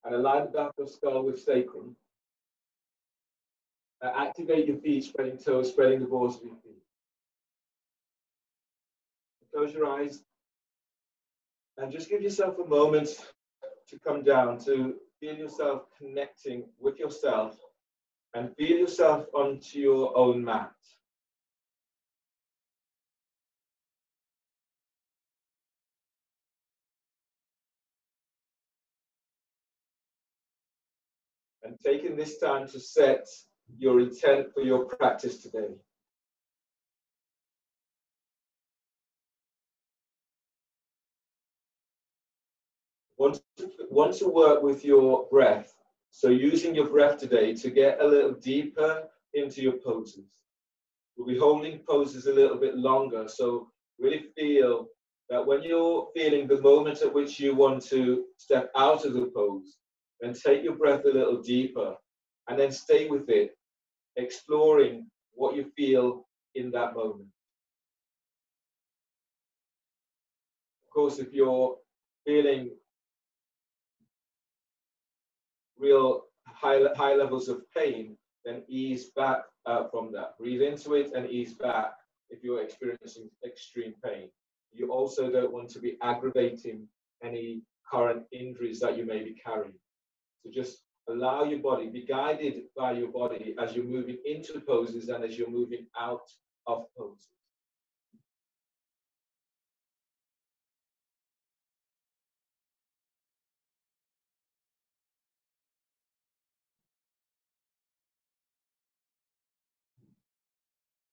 and align the back of skull with sacrum. Activate your feet, spreading toes, spreading the balls of your feet. Close your eyes and just give yourself a moment to come down, to feel yourself connecting with yourself and feel yourself onto your own mat. And taking this time to set your intent for your practice today. Want to work with your breath. So using your breath today to get a little deeper into your poses. We'll be holding poses a little bit longer. So really feel that when you're feeling the moment at which you want to step out of the pose, then take your breath a little deeper and then stay with it, exploring what you feel in that moment. Of course, if you're feeling real high levels of pain, then ease back from that. Breathe into it and ease back if you're experiencing extreme pain. You also don't want to be aggravating any current injuries that you may be carrying. So just allow your body, be guided by your body as you're moving into poses and as you're moving out of poses.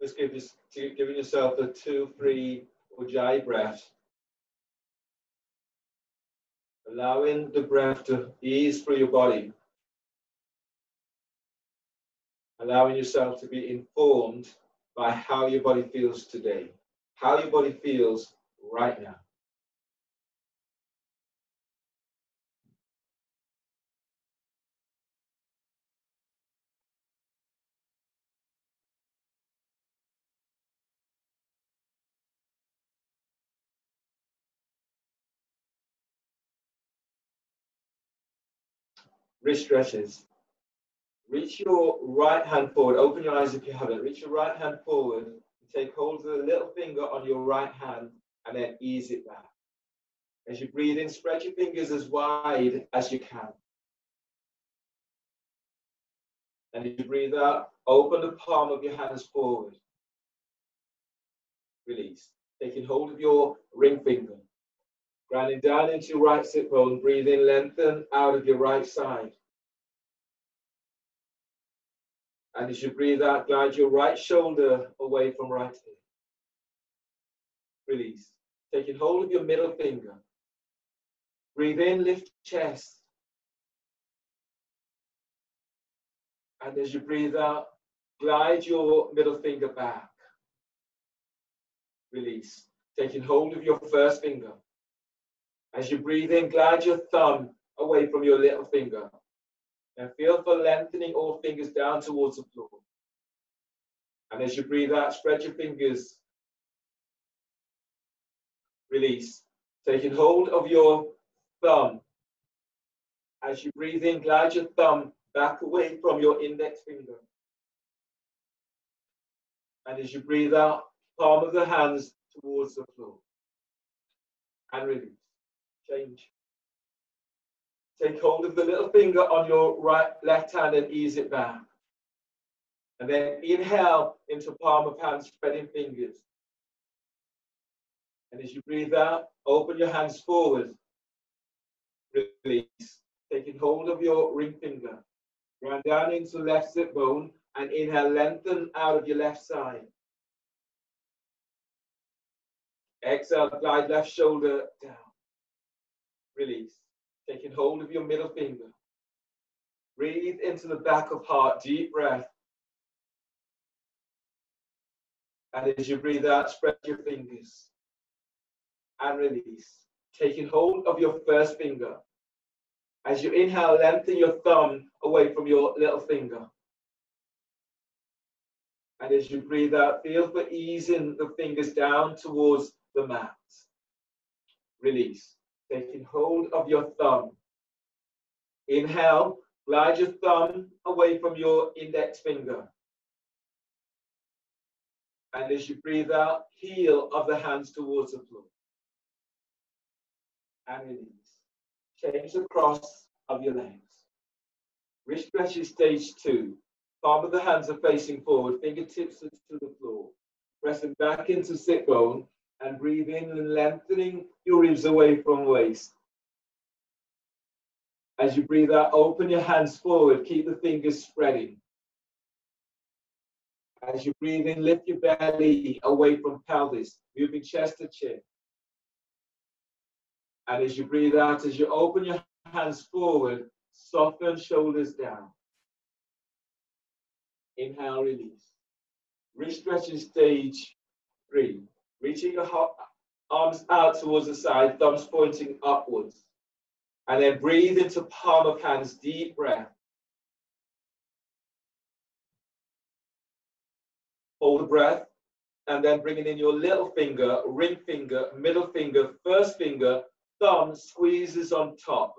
Just giving yourself a 2-3 Ujjayi breath. Allowing the breath to ease through your body. Allowing yourself to be informed by how your body feels today, how your body feels right now. Wrist stretches. Reach your right hand forward. Open your eyes if you haven't. Reach your right hand forward. Take hold of the little finger on your right hand and then ease it back. As you breathe in, spread your fingers as wide as you can. And as you breathe out, open the palm of your hands forward. Release. Taking hold of your ring finger. Grounding down into your right sit bone. Breathe in, lengthen out of your right side. And as you breathe out, glide your right shoulder away from right hip. Release. Taking hold of your middle finger. Breathe in, lift chest. And as you breathe out, glide your middle finger back. Release. Taking hold of your first finger. As you breathe in, glide your thumb away from your little finger. And feel for lengthening all fingers down towards the floor. And as you breathe out, spread your fingers. Release. Taking hold of your thumb. As you breathe in, glide your thumb back away from your index finger. And as you breathe out, palm of the hands towards the floor. And release. Change. Take hold of the little finger on your left hand and ease it back. And then inhale into palm of hand, spreading fingers. And as you breathe out, open your hands forward. Release. Taking hold of your ring finger. Ground down into left sit bone and inhale, lengthen out of your left side. Exhale, glide left shoulder down. Release. Taking hold of your middle finger. Breathe into the back of heart, deep breath. And as you breathe out, spread your fingers. And release. Taking hold of your first finger. As you inhale, lengthen your thumb away from your little finger. And as you breathe out, feel for easing the fingers down towards the mat. Release. Taking hold of your thumb. Inhale, glide your thumb away from your index finger. And as you breathe out, heel of the hands towards the floor. And release. Change the cross of your legs. Wrist stretches stage 2. Palm of the hands are facing forward, fingertips are to the floor. Pressing back into sit bone and breathe in and lengthening your ribs away from waist. As you breathe out, open your hands forward, keep the fingers spreading. As you breathe in, lift your belly away from pelvis, moving chest to chin. And as you breathe out, as you open your hands forward, soften shoulders down. Inhale, release. Wrist stretching stage 3. Reaching your arms out towards the side, thumbs pointing upwards. And then breathe into palm of hands, deep breath. Hold the breath, and then bringing in your little finger, ring finger, middle finger, first finger, thumb squeezes on top.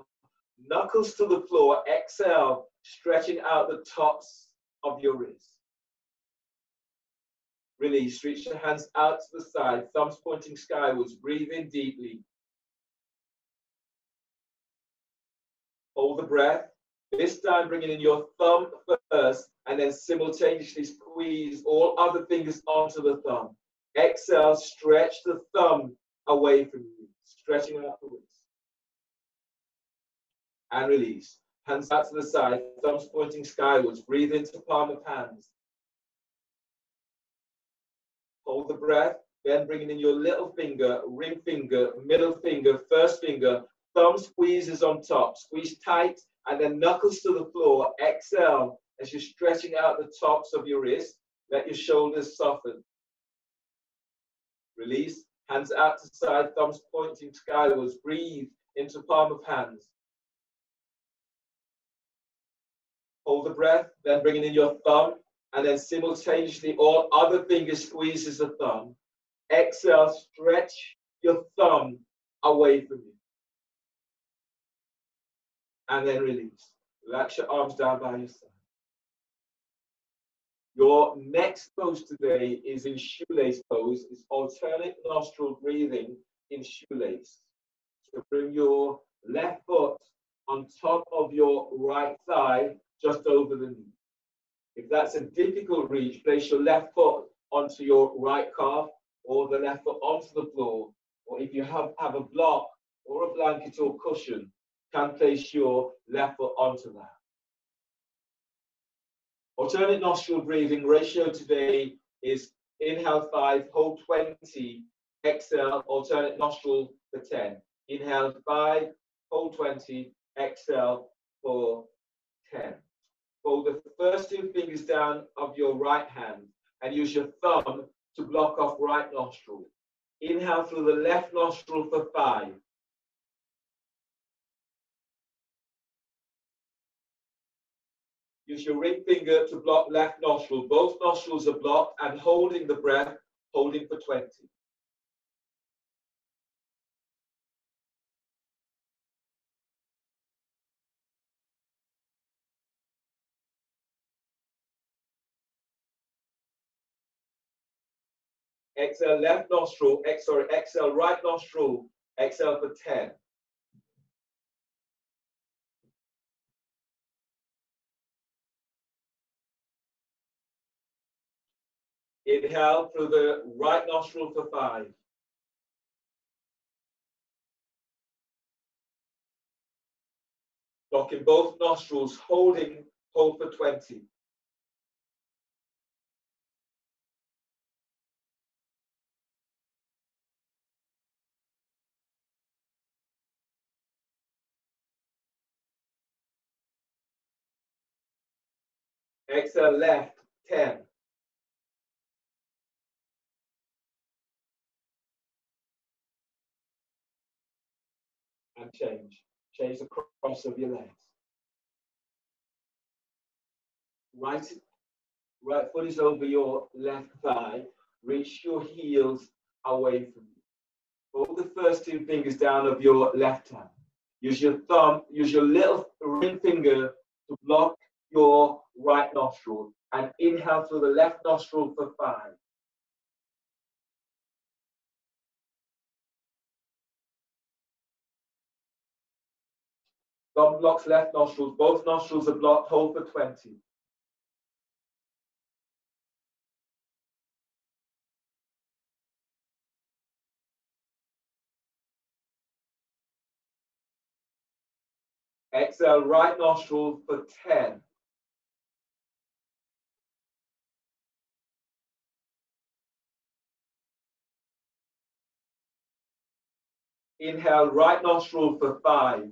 Knuckles to the floor, exhale, stretching out the tops of your wrists. Release, reach your hands out to the side, thumbs pointing skywards, breathe in deeply. Hold the breath. This time bringing in your thumb first and then simultaneously squeeze all other fingers onto the thumb. Exhale, stretch the thumb away from you, stretching out the wrist. And release. Hands out to the side, thumbs pointing skywards. Breathe into palm of hands. Hold the breath, then bringing in your little finger, ring finger, middle finger, first finger, thumb squeezes on top. Squeeze tight and then knuckles to the floor. Exhale as you're stretching out the tops of your wrists. Let your shoulders soften. Release, hands out to side, thumbs pointing skywards. Breathe into palm of hands. Hold the breath, then bringing in your thumb, and then simultaneously all other fingers squeezes the thumb. Exhale, stretch your thumb away from you. And then release. Relax your arms down by your side. Your next pose today is in shoelace pose. It's alternate nostril breathing in shoelace. So bring your left foot on top of your right thigh, just over the knee. If that's a difficult reach, place your left foot onto your right calf or the left foot onto the floor. Or if you have a block or a blanket or cushion, can place your left foot onto that. Alternate nostril breathing ratio today is inhale 5, hold 20, exhale, alternate nostril for 10. Inhale 5, hold 20, exhale for 10. Fold the first 2 fingers down of your right hand and use your thumb to block off right nostril. Inhale through the left nostril for 5. Use your ring finger to block left nostril. Both nostrils are blocked and holding the breath, holding for 20. Exhale left nostril, exhale right nostril, exhale for 10. Inhale through the right nostril for 5. Blocking both nostrils, hold for 20. Exhale left, 10. And change. Change the cross of your legs. Right foot is over your left thigh. Reach your heels away from you. Hold the first 2 fingers down of your left hand. Use your thumb, use your little ring finger to block your right nostril and inhale through the left nostril for 5. Thumb blocks left nostrils, both nostrils are blocked, hold for 20. Exhale, right nostril for 10. Inhale, right nostril for 5.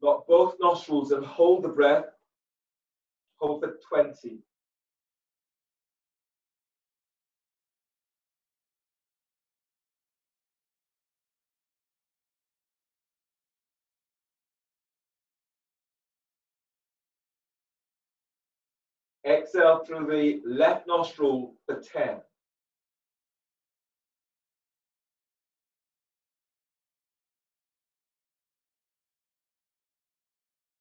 Block both nostrils and hold the breath. Hold for 20. Exhale through the left nostril for 10.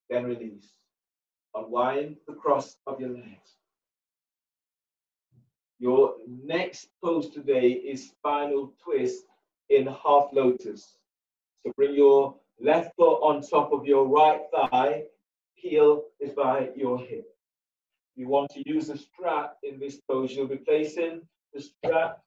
Then release. Unwind the cross of your legs. Your next pose today is spinal twist in half lotus. So bring your left foot on top of your right thigh. Heel is by your hip. You want to use a strap in this pose. You'll be placing the strap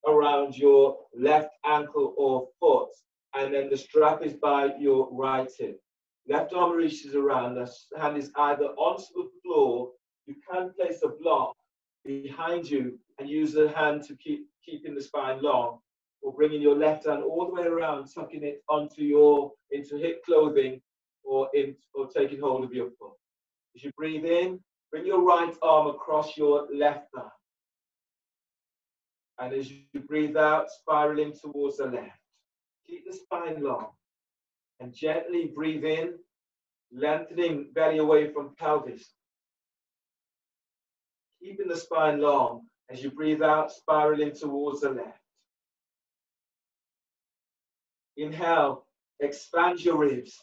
around your left ankle or foot, and then the strap is by your right hip. Left arm reaches around, the hand is either onto the floor, you can place a block behind you and use the hand to keeping the spine long, or bringing your left hand all the way around, tucking it into hip clothing, or taking hold of your foot. As you breathe in, bring your right arm across your left thigh. And as you breathe out, spiraling towards the left. Keep the spine long. And gently breathe in, lengthening belly away from pelvis. Keeping the spine long as you breathe out, spiraling towards the left. Inhale, expand your ribs.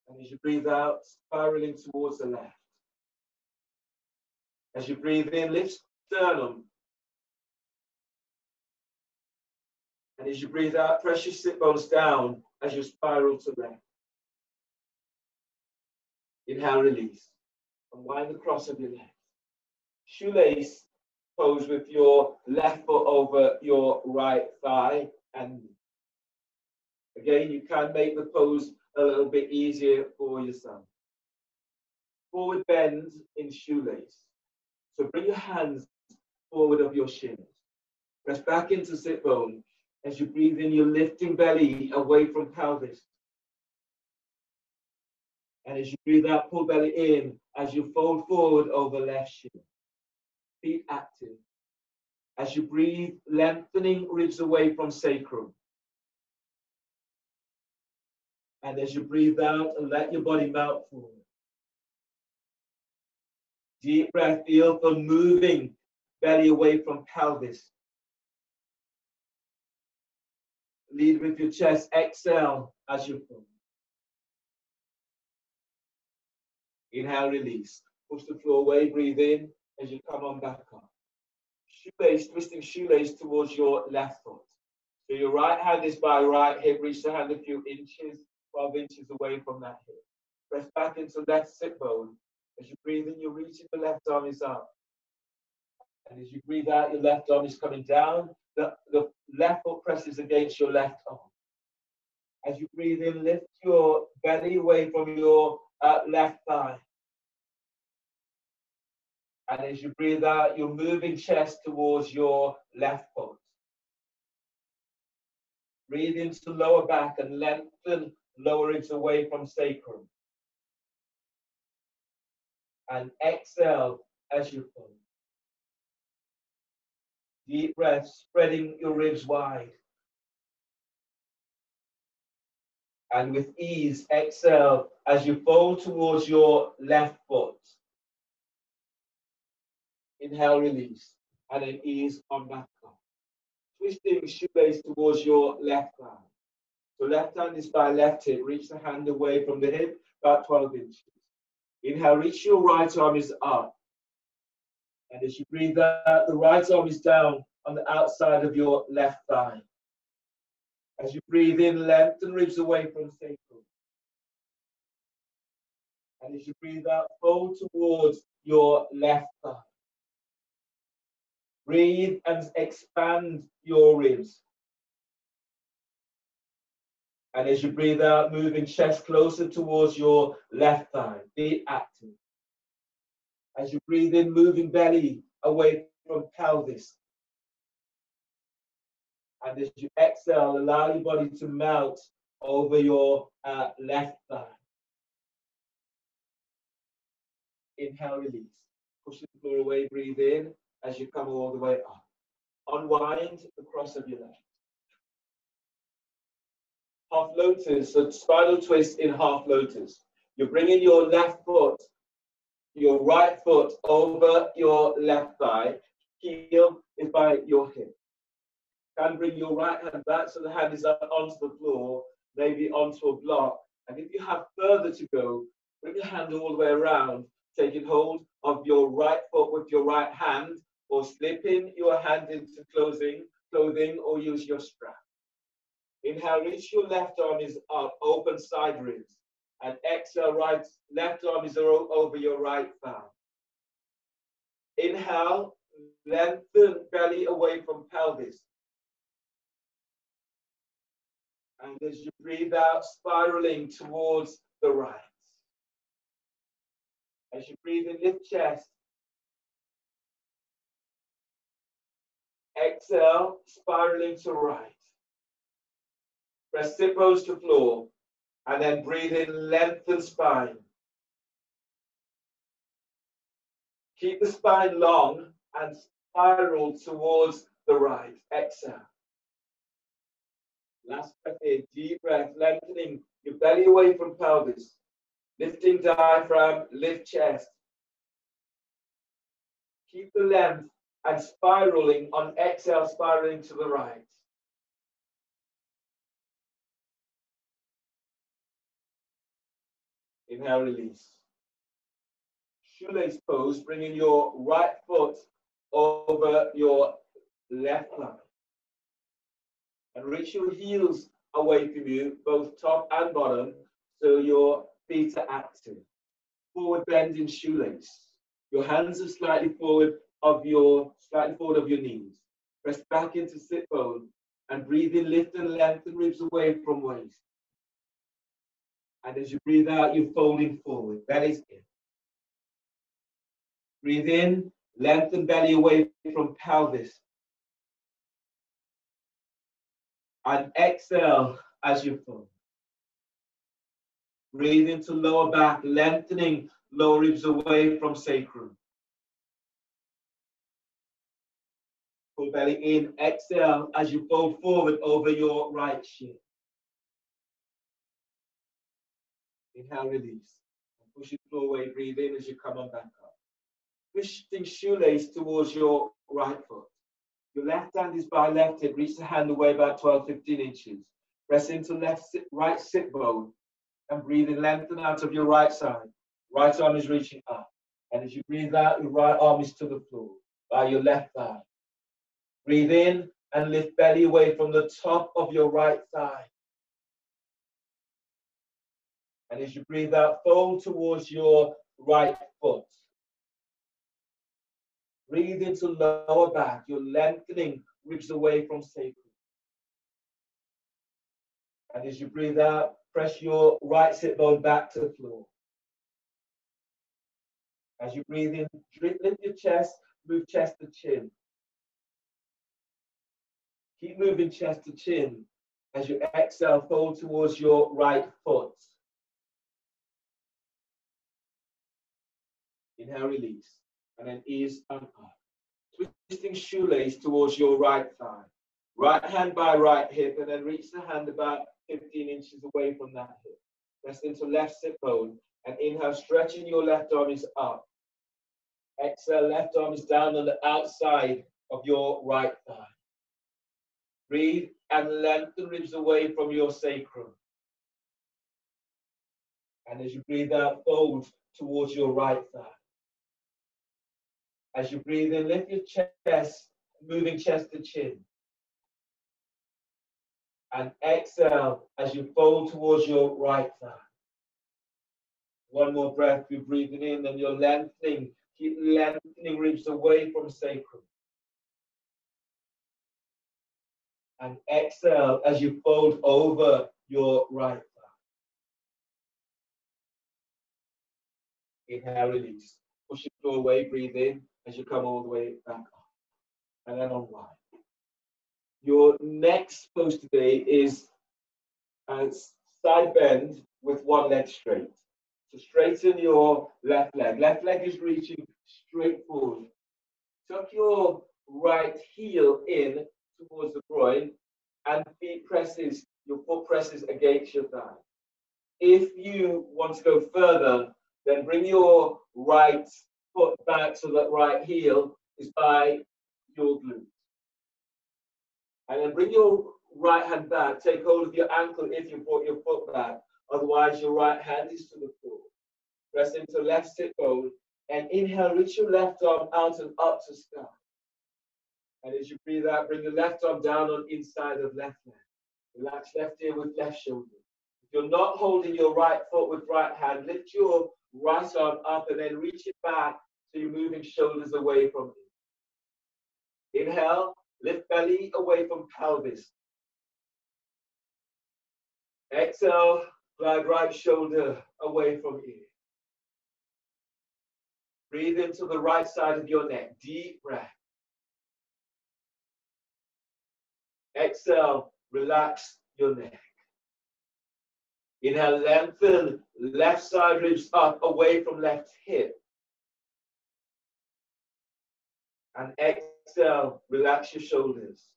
And as you breathe out, spiraling towards the left. As you breathe in, lift sternum. And as you breathe out, press your sit bones down as you spiral to left. Inhale, release. Unwind the cross of your legs. Shoelace pose with your left foot over your right thigh. And again, you can make the pose a little bit easier for yourself. Forward bend in shoelace. So bring your hands forward of your shins. Press back into sit bone. As you breathe in, you're lifting belly away from pelvis. And as you breathe out, pull belly in as you fold forward over left shin. Feet active. As you breathe, lengthening ribs away from sacrum. And as you breathe out, let your body melt forward. Deep breath, feel for moving belly away from pelvis. Lead with your chest, exhale as you fall. Inhale, release. Push the floor away, breathe in as you come on back up. Shoelace, twisting shoelace towards your left foot. So your right hand is by right hip, reach the hand a few inches, 12 inches away from that hip. Press back into left sit bone. As you breathe in, you're reaching the left arm is up. And as you breathe out, your left arm is coming down. The left foot presses against your left arm. As you breathe in, lift your belly away from your left thigh. And as you breathe out, you're moving chest towards your left foot. Breathe into lower back and lengthen lower ribs away from sacrum. And exhale as you fall. Deep breath, spreading your ribs wide. And with ease, exhale as you fold towards your left foot. Inhale, release. And then ease on back up. Twisting shoelace towards your left arm. So left hand is by left hip. Reach the hand away from the hip, about 12 inches. Inhale, reach your right arm is up. And as you breathe out, the right arm is down on the outside of your left thigh. As you breathe in, lengthen ribs away from sacrum. And as you breathe out, fold towards your left thigh. Breathe and expand your ribs. And as you breathe out, moving chest closer towards your left thigh. Be active. As you breathe in, moving belly away from pelvis. And as you exhale, allow your body to melt over your left thigh. Inhale, release. Push the floor away, breathe in as you come all the way up. Unwind the cross of your legs. Half lotus, so spiral twist in half lotus. You're bringing your left foot, your right foot over your left thigh. Heel is by your hip. Can bring your right hand back so the hand is up onto the floor, maybe onto a block. And if you have further to go, bring your hand all the way around, taking hold of your right foot with your right hand, or slipping your hand into clothing, or use your strap. Inhale, reach your left arm is up, open side ribs. And exhale, left arm is over your right thigh. Inhale, lengthen belly away from pelvis. And as you breathe out, spiraling towards the right. As you breathe in, lift chest. Exhale, spiraling to right. Press sit bones to floor. And then breathe in, lengthen spine. Keep the spine long and spiral towards the right. Exhale. Last breath in, deep breath, lengthening your belly away from pelvis. Lifting diaphragm, lift chest. Keep the length and spiraling on exhale, spiraling to the right. Inhale, release. Shoelace pose, bringing your right foot over your left leg. And reach your heels away from you, both top and bottom, so your feet are active. Forward bend in shoelace. Your hands are slightly forward of your knees. Press back into sit bone and breathe in, lift and lengthen ribs away from waist. And as you breathe out, you're folding forward. Belly's in. Breathe in, lengthen belly away from pelvis. And exhale as you fold. Breathe into lower back, lengthening lower ribs away from sacrum. Pull belly in, exhale as you fold forward over your right shin. Inhale, release. And push it floor away, breathe in as you come on back up. Twisting shoelace towards your right foot. Your left hand is by left hip. Reach the hand away about 12-15 inches. Press into right sit bone and breathe in, lengthen out of your right side. Right arm is reaching up. And as you breathe out, your right arm is to the floor by your left thigh. Breathe in and lift belly away from the top of your right thigh. And as you breathe out, fold towards your right foot. Breathe into lower back. You're lengthening ribs away from sacrum. And as you breathe out, press your right sit bone back to the floor. As you breathe in, lift your chest, move chest to chin. Keep moving chest to chin. As you exhale, fold towards your right foot. Inhale, release. And then ease and up. Twisting shoelace towards your right thigh. Right hand by right hip, and then reach the hand about 15 inches away from that hip. Press into left sit bone, and inhale, stretching your left arm is up. Exhale, left arm is down on the outside of your right thigh. Breathe and lengthen ribs away from your sacrum. And as you breathe out, fold towards your right thigh. As you breathe in, lift your chest, moving chest to chin. And exhale as you fold towards your right thigh. One more breath, you're breathing in and you're lengthening. Keep lengthening ribs away from sacrum. And exhale as you fold over your right thigh. Inhale, release. Push your floor away, breathe in as you come all the way back up. And then unwind. Your next pose today is a side bend with one leg straight. So straighten your left leg. Left leg is reaching straight forward. Tuck your right heel in towards the groin and your foot presses against your thigh. If you want to go further, then bring your right foot back so that right heel is by your glute. And then bring your right hand back, take hold of your ankle if you brought your foot back. Otherwise, your right hand is to the floor. Press into left sit bone and inhale, reach your left arm out and up to sky. And as you breathe out, bring your left arm down on inside of left leg. Relax left ear with left shoulder. If you're not holding your right foot with right hand, lift your right arm up and then reach it back so you're moving shoulders away from it. Inhale, lift belly away from pelvis. Exhale, glide right shoulder away from ear. Breathe into the right side of your neck. Deep breath. Exhale, relax your neck. Inhale, lengthen left side ribs up away from left hip. And exhale, relax your shoulders.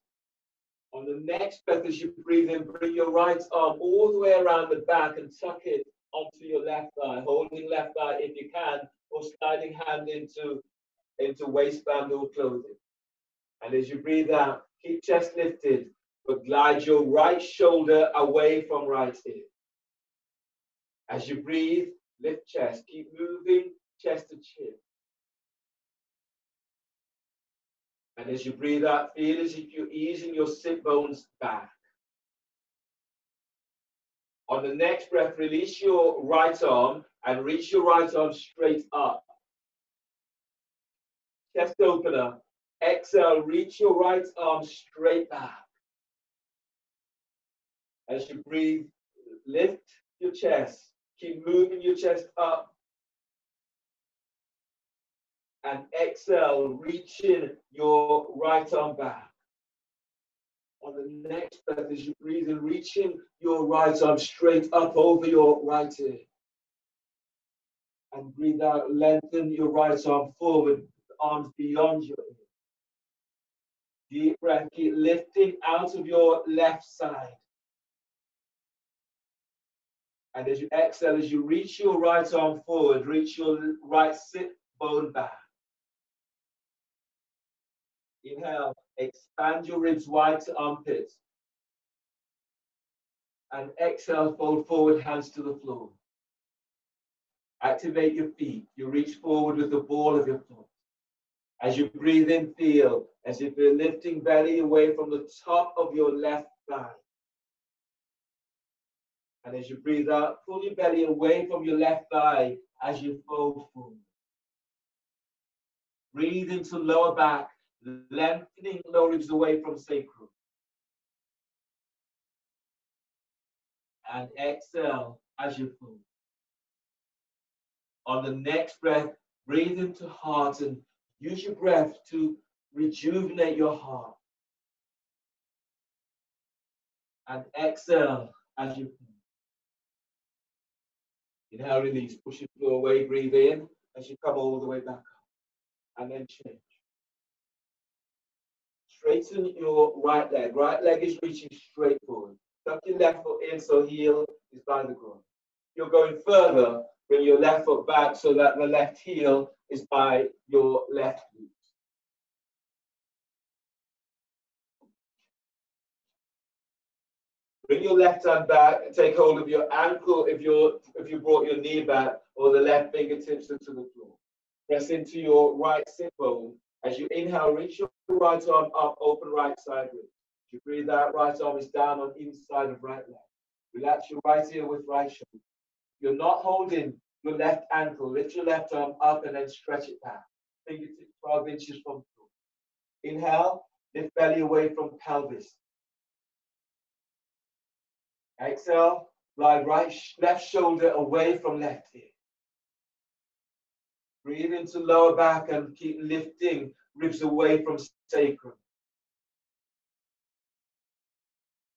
On the next breath, as you breathe in, bring your right arm all the way around the back and tuck it onto your left thigh, holding left thigh if you can, or sliding hand into waistband or clothing. And as you breathe out, keep chest lifted, but glide your right shoulder away from right ear. As you breathe, lift chest, keep moving chest to chin. And as you breathe out, feel as if you're easing your sit bones back. On the next breath, release your right arm and reach your right arm straight up. Chest opener. Exhale, reach your right arm straight back. As you breathe, lift your chest. Keep moving your chest up. And exhale, reaching your right arm back. On the next breath, as you breathe in, reaching your right arm straight up over your right ear. And breathe out, lengthen your right arm forward, arms beyond your ear. Deep breath, keep lifting out of your left side. And as you exhale, as you reach your right arm forward, reach your right sit bone back. Inhale, expand your ribs wide to armpits. And exhale, fold forward, hands to the floor. Activate your feet. You reach forward with the ball of your foot. As you breathe in, feel as if you're lifting belly away from the top of your left thigh. And as you breathe out, pull your belly away from your left thigh as you fold forward. Breathe into lower back, lengthening lower ribs away from sacrum. And exhale as you fold. On the next breath, breathe into heart and use your breath to rejuvenate your heart. And exhale as you fold. Inhale, release, push your floor away, breathe in as you come all the way back up. And then change. Straighten your right leg. Right leg is reaching straight forward. Tuck your left foot in so heel is by the groin. You're going further, Bring your left foot back so that the left heel is by your left glute. Bring your left hand back and take hold of your ankle if you brought your knee back, or the left fingertips into the floor. Press into your right sit bone. As you inhale, reach your right arm up, open right side rib. As you breathe out, right arm is down on inside of right leg. Relax your right ear with right shoulder. You're not holding your left ankle. Lift your left arm up and then stretch it back. Fingertips 12 inches from the floor. Inhale, lift belly away from pelvis. Exhale, glide left shoulder away from left ear. Breathe into lower back and keep lifting ribs away from sacrum.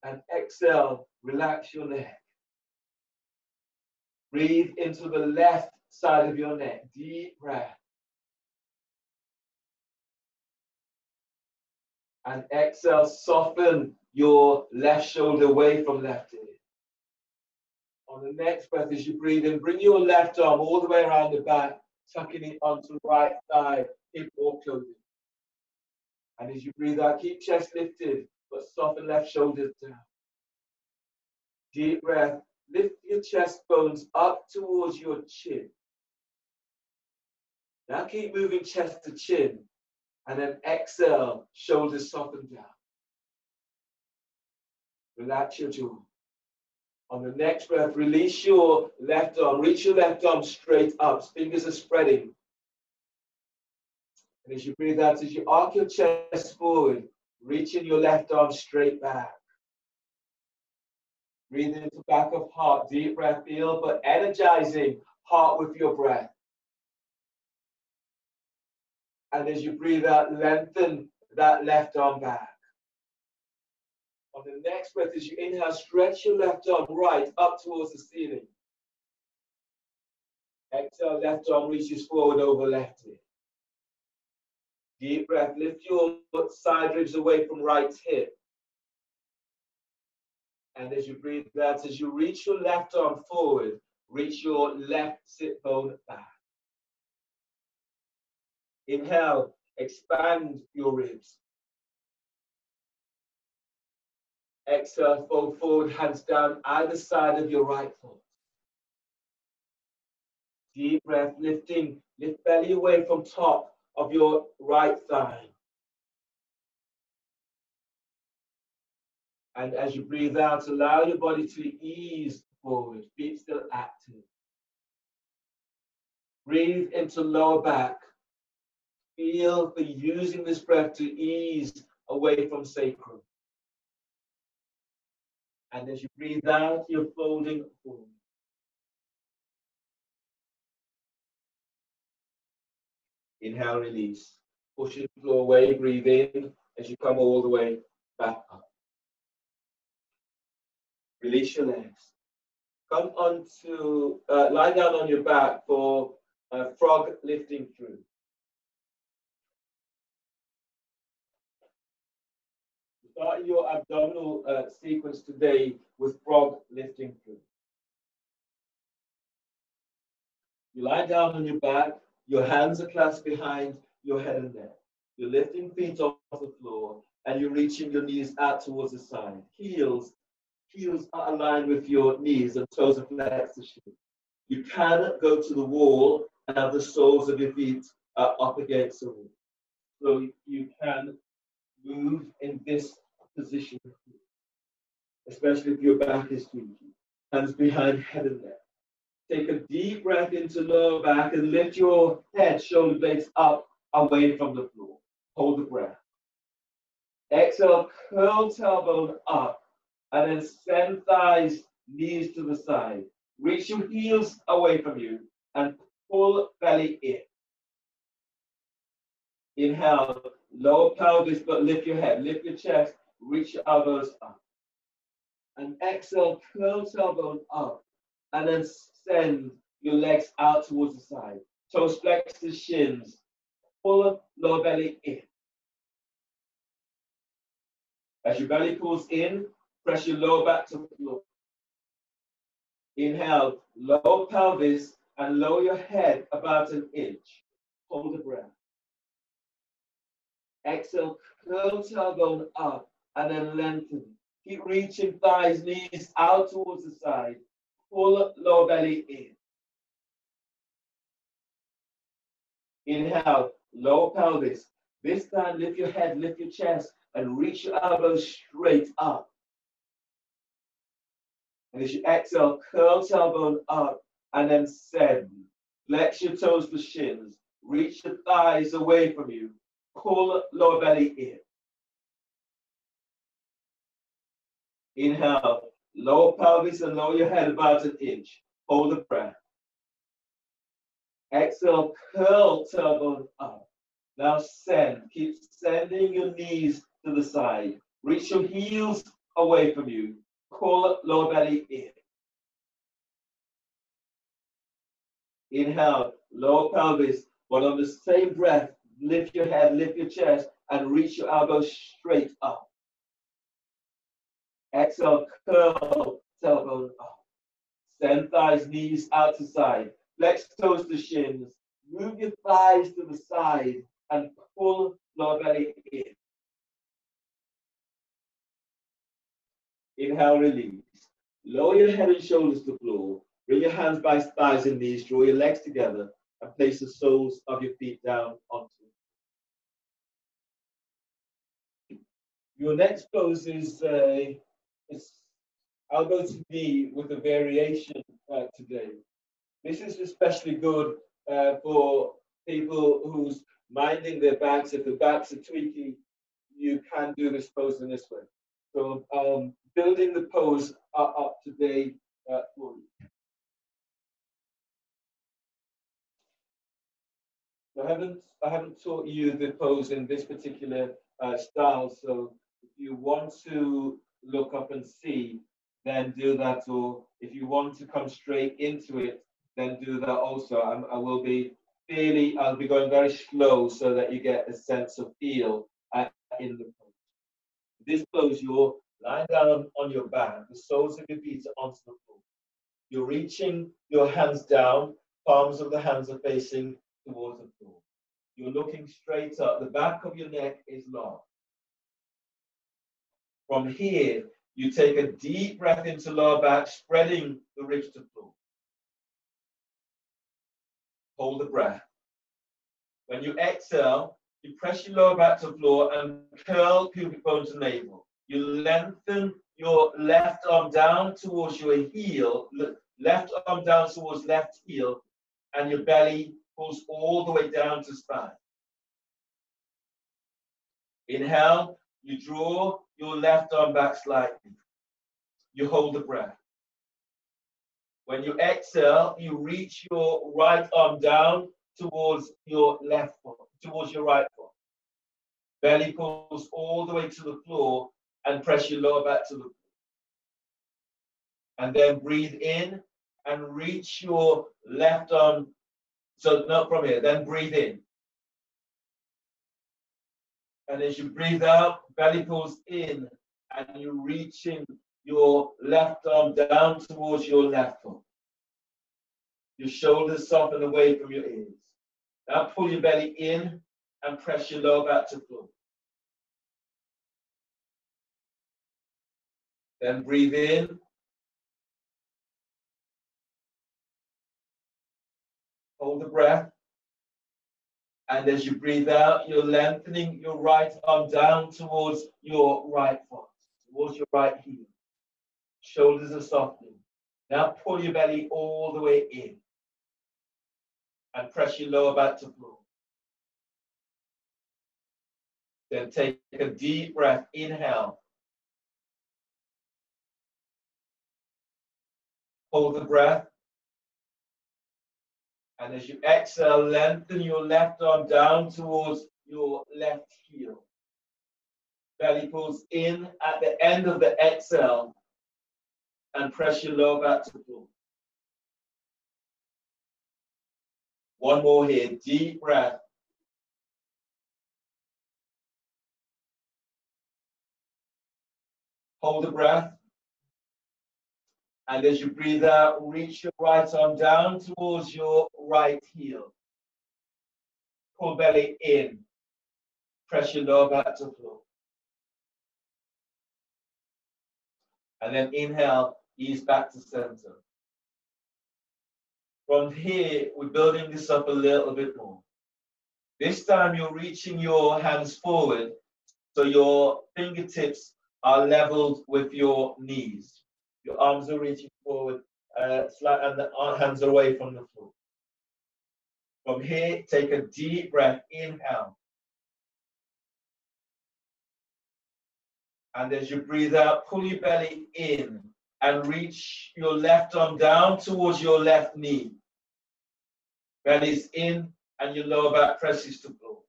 And exhale, relax your neck. Breathe into the left side of your neck. Deep breath. And exhale, soften your left shoulder away from left ear. On the next breath, as you breathe in, bring your left arm all the way around the back, tucking it onto right thigh, hip or clothing. And as you breathe out, keep chest lifted, but soften left shoulder down. Deep breath. Lift your chest bones up towards your chin. Now keep moving chest to chin. And then exhale, shoulders soften down. Relax your jaw. On the next breath, release your left arm. Reach your left arm straight up. Fingers are spreading. And as you breathe out, as you arc your chest forward, reaching your left arm straight back. Breathe into back of heart. Deep breath, feel, but energizing heart with your breath. And as you breathe out, lengthen that left arm back. On the next breath, as you inhale, stretch your left arm right up towards the ceiling. Exhale, left arm reaches forward over left ear. Deep breath, lift your side ribs away from right hip. And as you breathe out, as you reach your left arm forward, reach your left sit bone back. Inhale, expand your ribs. Exhale, fold forward, hands down either side of your right foot. Deep breath, lifting, lift belly away from top of your right thigh. And as you breathe out, allow your body to ease forward, feet still active. Breathe into lower back. Feel for using this breath to ease away from sacrum. And as you breathe out, you're folding forward. Inhale, release. Push the floor away, breathe in as you come all the way back up. Release your legs. Come on to, lie down on your back for frog lifting through. Start your abdominal sequence today with frog lifting through. You lie down on your back, your hands are clasped behind your head and neck. You're lifting feet off the floor and you're reaching your knees out towards the side. Heels are aligned with your knees and toes are flexed to shin. You can go to the wall and have the soles of your feet up against the wall. So you can move in this position, especially if your back is squeaky. Hands behind head and neck. Take a deep breath into lower back and lift your head, shoulder blades up, away from the floor. Hold the breath. Exhale, curl tailbone up, and then send thighs, knees to the side. Reach your heels away from you and pull belly in. Inhale, lower pelvis, but lift your head, lift your chest, reach your elbows up. And exhale, curl tailbone up, and then send your legs out towards the side. Toes flex to shins, pull lower belly in. As your belly pulls in, press your lower back to the floor. Inhale, lower pelvis, and lower your head about an inch. Hold the breath. Exhale, curl tailbone up and then lengthen. Keep reaching thighs, knees out towards the side. Pull lower belly in. Inhale, lower pelvis. This time, lift your head, lift your chest, and reach your elbows straight up. And as you exhale, curl tailbone up and then send. Flex your toes to shins. Reach the thighs away from you. Pull lower belly in. Inhale, lower pelvis and lower your head about an inch. Hold the breath. Exhale, curl tailbone up. Now send. Keep sending your knees to the side. Reach your heels away from you. Pull lower belly in. Inhale, lower pelvis, but on the same breath, lift your head, lift your chest, and reach your elbows straight up. Exhale, curl tailbone up. Send thighs, knees out to side. Flex toes to shins. Move your thighs to the side and pull lower belly in. Inhale, release. Lower your head and shoulders to the floor. Bring your hands by thighs and knees. Draw your legs together and place the soles of your feet down onto it. Your next pose is elbow to knee with a variation today. This is especially good for people who's minding their backs. If the backs are tweaky, you can do this pose in this way. So building the pose up today for you. I haven't taught you the pose in this particular style. So if you want to look up and see, then do that. Or if you want to come straight into it, then do that also. I'll be going very slow so that you get a sense of feel in the pose. This pose, you're lying down on your back, the soles of your feet are onto the floor. You're reaching your hands down, palms of the hands are facing towards the floor. You're looking straight up, the back of your neck is long. From here, you take a deep breath into lower back, spreading the ribs to floor. Hold the breath. When you exhale, you press your lower back to the floor and curl pubic bone to navel. You lengthen your left arm down towards your heel, left arm down towards left heel, and your belly pulls all the way down to spine. Inhale, you draw your left arm back slightly. You hold the breath. When you exhale, you reach your right arm down towards your left foot, towards your right foot. Belly pulls all the way to the floor and press your lower back to the floor. And then breathe in and reach your left arm. So not from here, then breathe in. And as you breathe out, belly pulls in and you're reaching your left arm down towards your left foot. Your shoulders soften away from your ears. Now pull your belly in and press your lower back to the floor. Then breathe in. Hold the breath. And as you breathe out, you're lengthening your right arm down towards your right foot, towards your right heel. Shoulders are softening. Now pull your belly all the way in and press your lower back to the floor. Then take a deep breath. Inhale. Hold the breath. And as you exhale, lengthen your left arm down towards your left heel. Belly pulls in at the end of the exhale and press your lower back to the floor. One more here, deep breath. Hold the breath. And as you breathe out, reach your right arm down towards your right heel. Pull belly in. Press your lower back to floor. And then inhale, ease back to center. From here, we're building this up a little bit more. This time you're reaching your hands forward, so your fingertips are leveled with your knees. Your arms are reaching forward, and the hands are away from the floor. From here, take a deep breath, inhale. And as you breathe out, pull your belly in and reach your left arm down towards your left knee. Belly's in and your lower back presses to floor.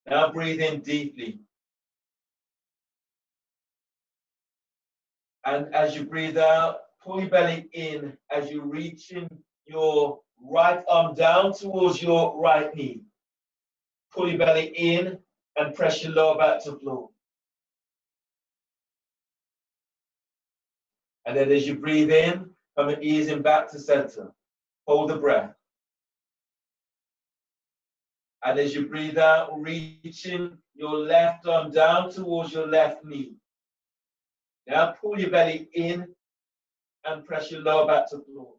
Now breathe in deeply. And as you breathe out, pull your belly in as you reach in your right arm down towards your right knee. Pull your belly in and press your lower back to floor. And then as you breathe in, come and easing back to center. Hold the breath. And as you breathe out, reaching your left arm down towards your left knee. Now pull your belly in and press your lower back to floor.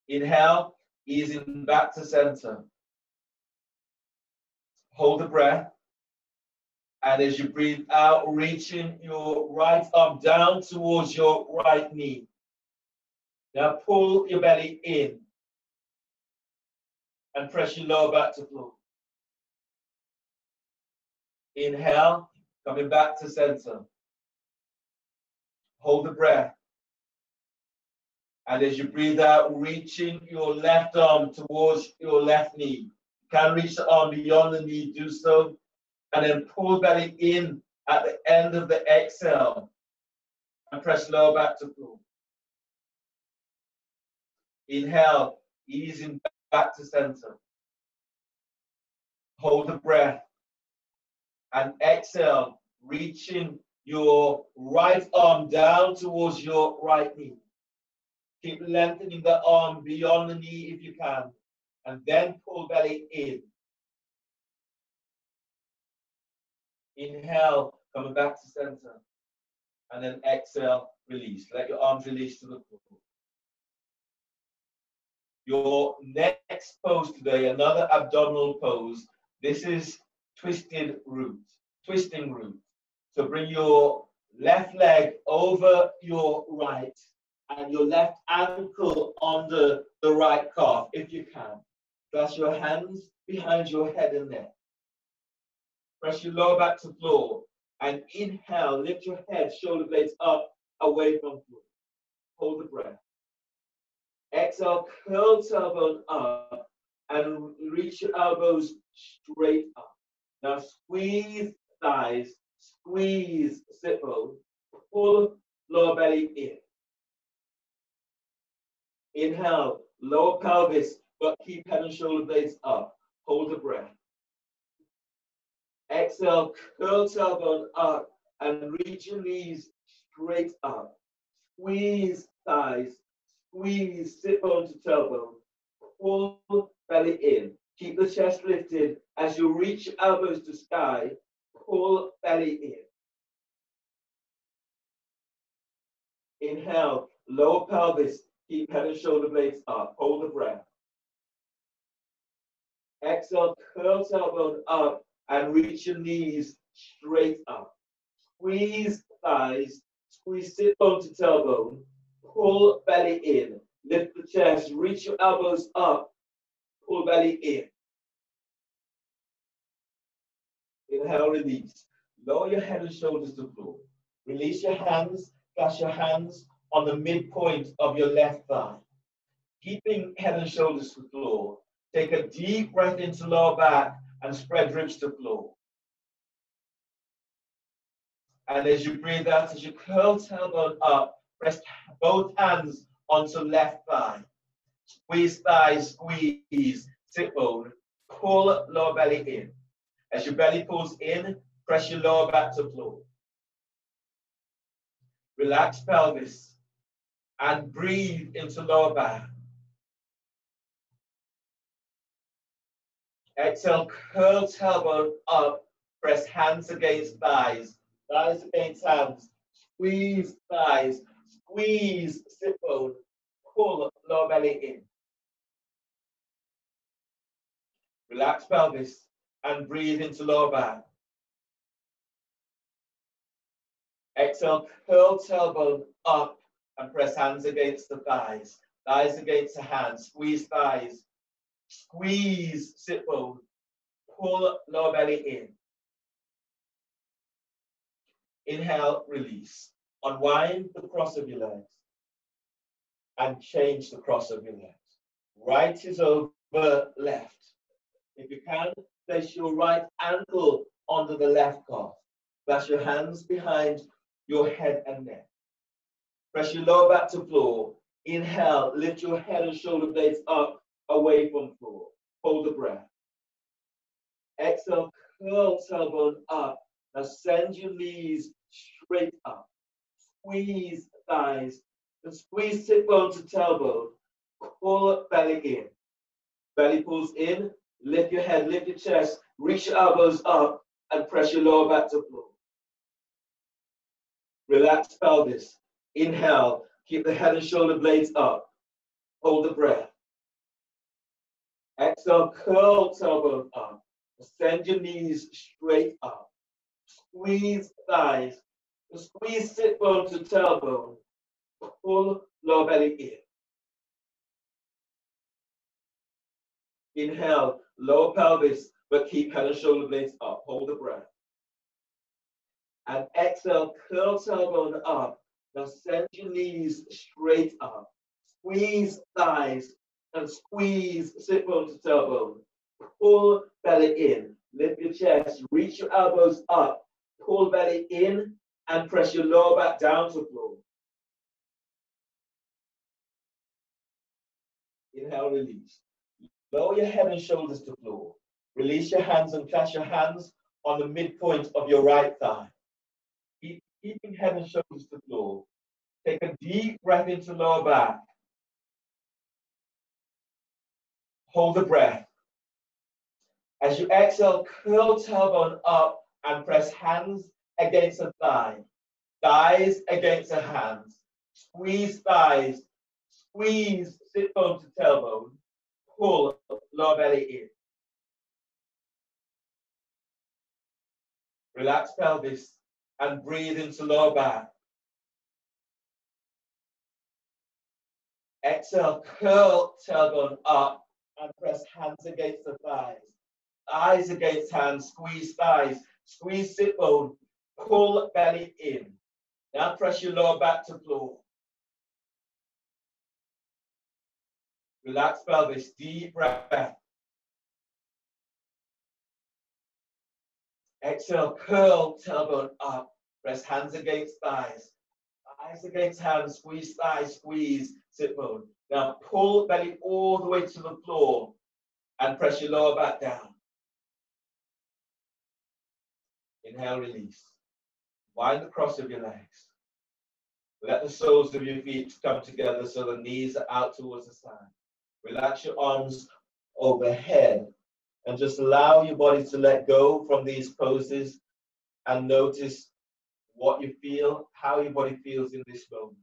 Inhale, easing back to center. Hold the breath. And as you breathe out, reaching your right arm down towards your right knee. Now pull your belly in and press your lower back to floor. Inhale, coming back to center. Hold the breath. And as you breathe out, reaching your left arm towards your left knee. You can reach the arm beyond the knee, do so. And then pull belly in at the end of the exhale. And press lower back to floor. Inhale, easing back to center. Hold the breath. And exhale, reaching your right arm down towards your right knee. Keep lengthening the arm beyond the knee if you can. And then pull belly in. Inhale, coming back to center. And then exhale, release. Let your arms release to the floor. Your next pose today, another abdominal pose. This is twisting root. So bring your left leg over your right and your left ankle under the right calf, if you can. Place your hands behind your head and neck. Press your lower back to floor. And inhale, lift your head, shoulder blades up, away from floor. Hold the breath. Exhale, curl tailbone up and reach your elbows straight up. Now squeeze thighs, squeeze sit bone, pull lower belly in. Inhale, lower pelvis, but keep head and shoulder blades up. Hold the breath. Exhale, curl tailbone up and reach your knees straight up. Squeeze thighs, squeeze sit bone to tailbone. Pull belly in. Keep the chest lifted as you reach your elbows to sky. Pull belly in. Inhale, lower pelvis. Keep head and shoulder blades up. Hold the breath. Exhale, curl tailbone up and reach your knees straight up. Squeeze thighs, squeeze sit bone to tailbone. Pull belly in. Lift the chest, reach your elbows up. Pull belly in. Inhale, release. Lower your head and shoulders to the floor. Release your hands, clasp your hands on the midpoint of your left thigh. Keeping head and shoulders to the floor. Take a deep breath into lower back and spread ribs to floor. And as you breathe out, as you curl tailbone up, press both hands onto left thigh. Squeeze thighs, squeeze, sit bone. Pull lower belly in. As your belly pulls in, Press your lower back to floor. Relax pelvis and breathe into lower back. Exhale, curl tailbone up, press hands against thighs, thighs against hands, squeeze thighs, squeeze sit bone, pull lower belly in. Relax pelvis and breathe into lower back. Exhale, curl tailbone up and press hands against the thighs, thighs against the hands, squeeze thighs, squeeze sit bone, pull lower belly in. Inhale, release. Unwind the cross of your legs and change the cross of your legs. Right is over left. If you can, place your right ankle onto the left calf. Place your hands behind your head and neck. Press your lower back to floor. Inhale, lift your head and shoulder blades up, away from floor. Hold the breath. Exhale, curl tailbone up. Now send your knees straight up. Squeeze thighs and squeeze sit bone to tailbone. Pull belly in. Belly pulls in. Lift your head, lift your chest. Reach your elbows up and press your lower back to floor. Relax pelvis. Inhale. Keep the head and shoulder blades up. Hold the breath. Exhale, curl tailbone up. Send your knees straight up. Squeeze thighs. Squeeze sit bone to tailbone. Pull lower belly in. Inhale, lower pelvis, but keep head and shoulder blades up. Hold the breath. And exhale, curl tailbone up. Now send your knees straight up. Squeeze thighs and squeeze sit bone to tailbone. Pull belly in. Lift your chest. Reach your elbows up. Pull belly in and press your lower back down to floor. Inhale, release. Lower your head and shoulders to floor. Release your hands and clasp your hands on the midpoint of your right thigh. Keeping head and shoulders to floor. Take a deep breath into lower back. Hold the breath. As you exhale, curl tailbone up and press hands against the thigh. Thighs against the hands. Squeeze thighs. Squeeze sit bone to tailbone. Pull lower belly in. Relax pelvis and breathe into lower back. Exhale, curl tailbone up and press hands against the thighs. Thighs against hands, squeeze thighs, squeeze sit bone, pull belly in. Now press your lower back to floor. Relax pelvis, deep breath. Exhale, curl tailbone up, press hands against thighs. Thighs against hands, squeeze thighs, squeeze sit bone. Now pull belly all the way to the floor and press your lower back down. Inhale, release. Wind the cross of your legs. Let the soles of your feet come together so the knees are out towards the side. Relax your arms overhead and just allow your body to let go from these poses and notice what you feel, how your body feels in this moment.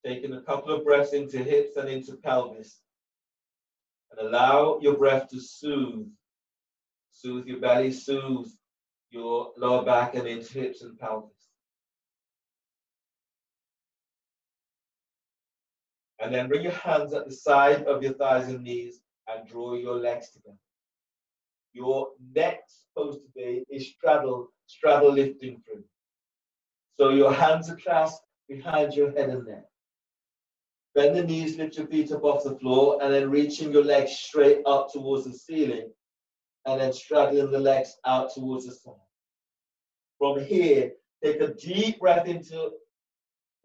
Taking a couple of breaths into hips and into pelvis. And allow your breath to soothe your belly, soothe your lower back and into hips and pelvis. And then bring your hands at the side of your thighs and knees and draw your legs together. Your next pose today is straddle lifting through. So your hands are clasped behind your head and neck. Bend the knees, lift your feet up off the floor, and then reaching your legs straight up towards the ceiling, and then straddling the legs out towards the side. From here, take a deep breath into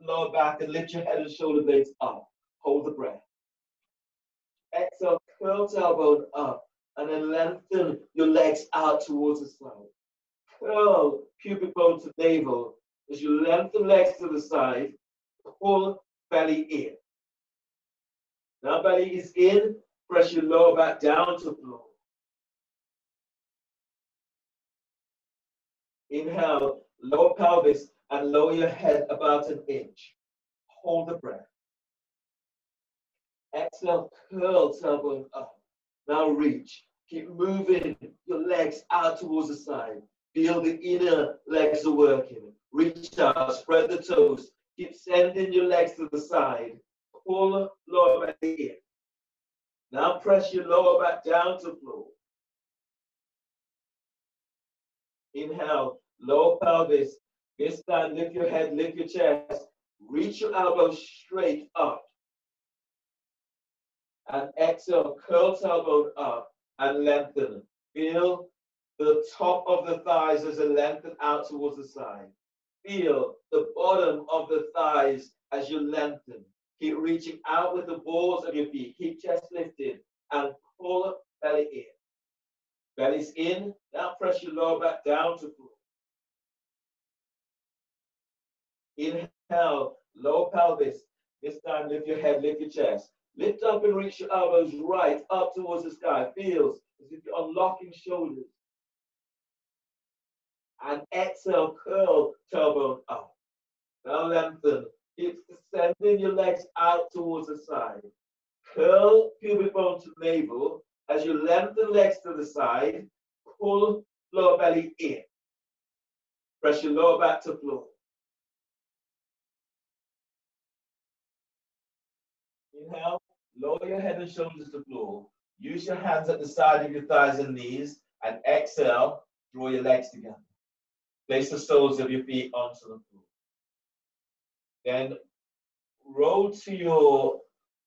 lower back and lift your head and shoulder blades up. Hold the breath. Exhale, curl tailbone up, and then lengthen your legs out towards the side. Curl pubic bone to navel. As you lengthen legs to the side, pull belly in. Now belly is in, press your lower back down to floor. Inhale, lower pelvis and lower your head about an inch. Hold the breath. Exhale, curl tailbone up. Now reach. Keep moving your legs out towards the side. Feel the inner legs are working. Reach out, spread the toes. Keep sending your legs to the side. Pull lower back in. Now press your lower back down to floor. Inhale, lower pelvis. This time, lift your head, lift your chest. Reach your elbows straight up. And exhale, curl tailbone up and lengthen. Feel the top of the thighs as they lengthen out towards the side. Feel the bottom of the thighs as you lengthen. Keep reaching out with the balls of your feet. Keep chest lifted and pull belly in. Belly's in. Now press your lower back down to floor. Inhale, lower pelvis. This time, lift your head, lift your chest. Lift up and reach your elbows right up towards the sky. Feels as if you're unlocking shoulders. And exhale, curl tailbone up. Now lengthen. Keep sending your legs out towards the side. Curl pubic bone to navel. As you lengthen legs to the side, pull lower belly in. Press your lower back to floor. Inhale, lower your head and shoulders to floor. Use your hands at the side of your thighs and knees. And exhale, draw your legs together. Place the soles of your feet onto the floor. Then roll to your,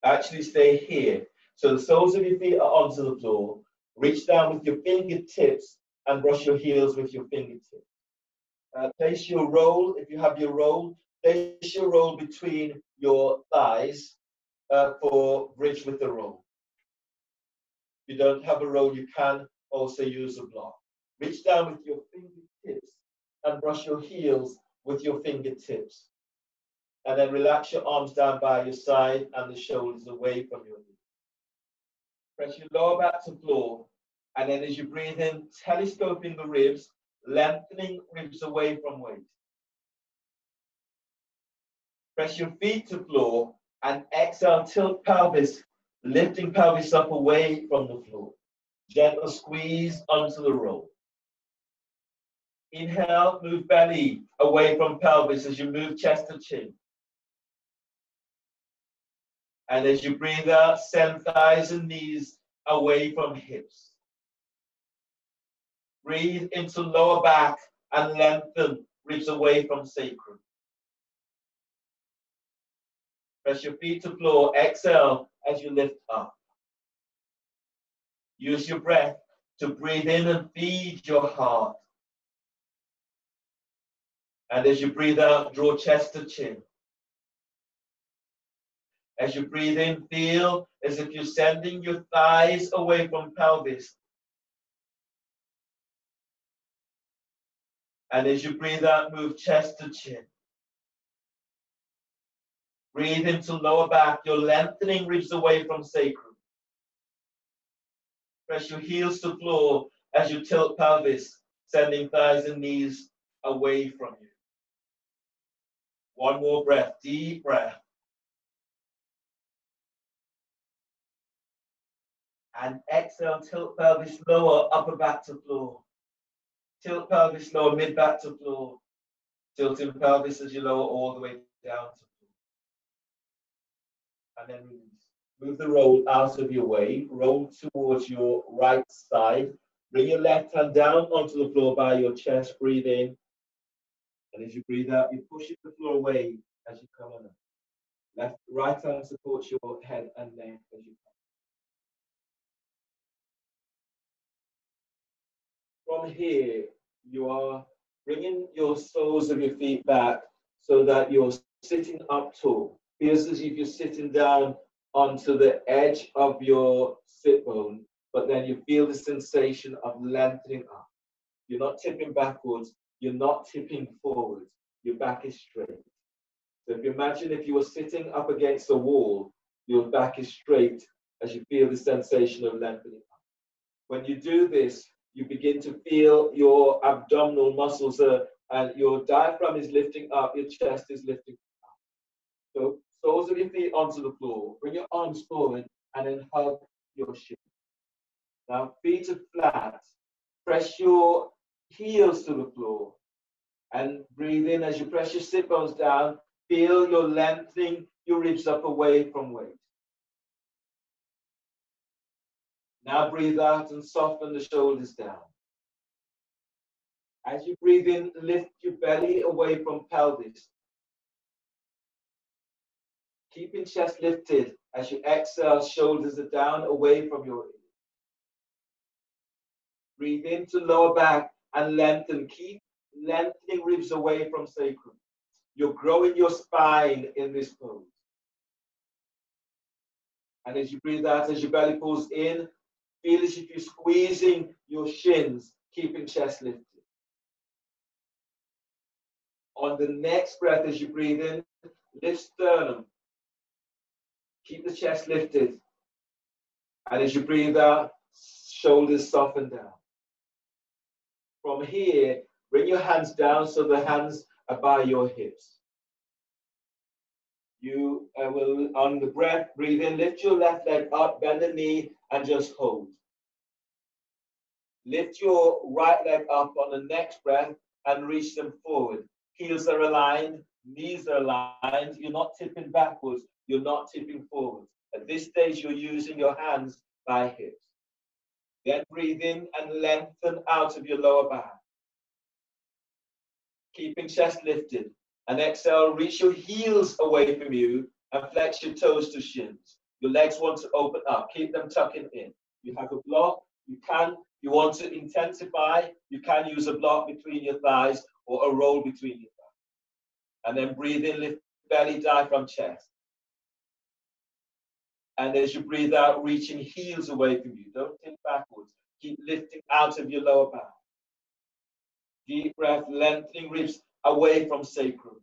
actually stay here. So the soles of your feet are onto the floor. Reach down with your fingertips and brush your heels with your fingertips. Place your roll, if you have your roll, place your roll between your thighs for bridge with the roll. If you don't have a roll, you can also use a block. Reach down with your fingertips and brush your heels with your fingertips. And then relax your arms down by your side and the shoulders away from your knees. Press your lower back to floor. And then as you breathe in, telescoping the ribs, lengthening ribs away from weight. Press your feet to floor and exhale, tilt pelvis, lifting pelvis up away from the floor. Gentle squeeze onto the roll. Inhale, move belly away from pelvis as you move chest to chin. And as you breathe out, send thighs and knees away from hips. Breathe into lower back and lengthen ribs away from sacrum. Press your feet to floor. Exhale as you lift up. Use your breath to breathe in and feed your heart. And as you breathe out, draw chest to chin. As you breathe in, feel as if you're sending your thighs away from pelvis. And as you breathe out, move chest to chin. Breathe into lower back. You're lengthening ribs away from sacrum. Press your heels to floor as you tilt pelvis, sending thighs and knees away from you. One more breath, deep breath. And exhale, tilt pelvis lower, upper back to floor. Tilt pelvis lower, mid back to floor. Tilting pelvis as you lower all the way down to floor. And then release. Move the roll out of your way. Roll towards your right side. Bring your left hand down onto the floor by your chest. Breathe in. And as you breathe out, you push the floor away as you come on. Right hand supports your head and neck as you come. From here, you are bringing your soles of your feet back so that you're sitting up tall. Feels as if you're sitting down onto the edge of your sit bone, but then you feel the sensation of lengthening up. You're not tipping backwards, you're not tipping forwards, your back is straight. So if you imagine if you were sitting up against a wall, your back is straight as you feel the sensation of lengthening up. When you do this, you begin to feel your abdominal muscles and your diaphragm is lifting up, your chest is lifting up. So soles of your feet onto the floor, bring your arms forward and then hug your shin. Now feet are flat, press your heels to the floor and breathe in as you press your sit bones down, feel your lengthening your ribs up away from weight. Now breathe out and soften the shoulders down. As you breathe in, lift your belly away from pelvis. Keeping chest lifted. As you exhale, shoulders are down away from your ears. Breathe into lower back and lengthen. Keep lengthening ribs away from sacrum. You're growing your spine in this pose. And as you breathe out, as your belly pulls in, feel as if you're squeezing your shins, keeping chest lifted. On the next breath, as you breathe in, lift sternum. Keep the chest lifted. And as you breathe out, shoulders soften down. From here, bring your hands down so the hands are by your hips. You will, on the breath, breathe in, lift your left leg up, bend the knee, and just hold. Lift your right leg up on the next breath and reach them forward. Heels are aligned, knees are aligned. You're not tipping backwards, you're not tipping forwards. At this stage, you're using your hands by hips. Then breathe in and lengthen out of your lower back. Keeping chest lifted. And exhale, reach your heels away from you and flex your toes to shins. Your legs want to open up. Keep them tucking in. You have a block. You want to intensify. You can use a block between your thighs or a roll between your thighs. And then breathe in, lift belly, diaphragm, chest. And as you breathe out, reaching heels away from you. Don't tip backwards. Keep lifting out of your lower back. Deep breath, lengthening ribs away from sacrum.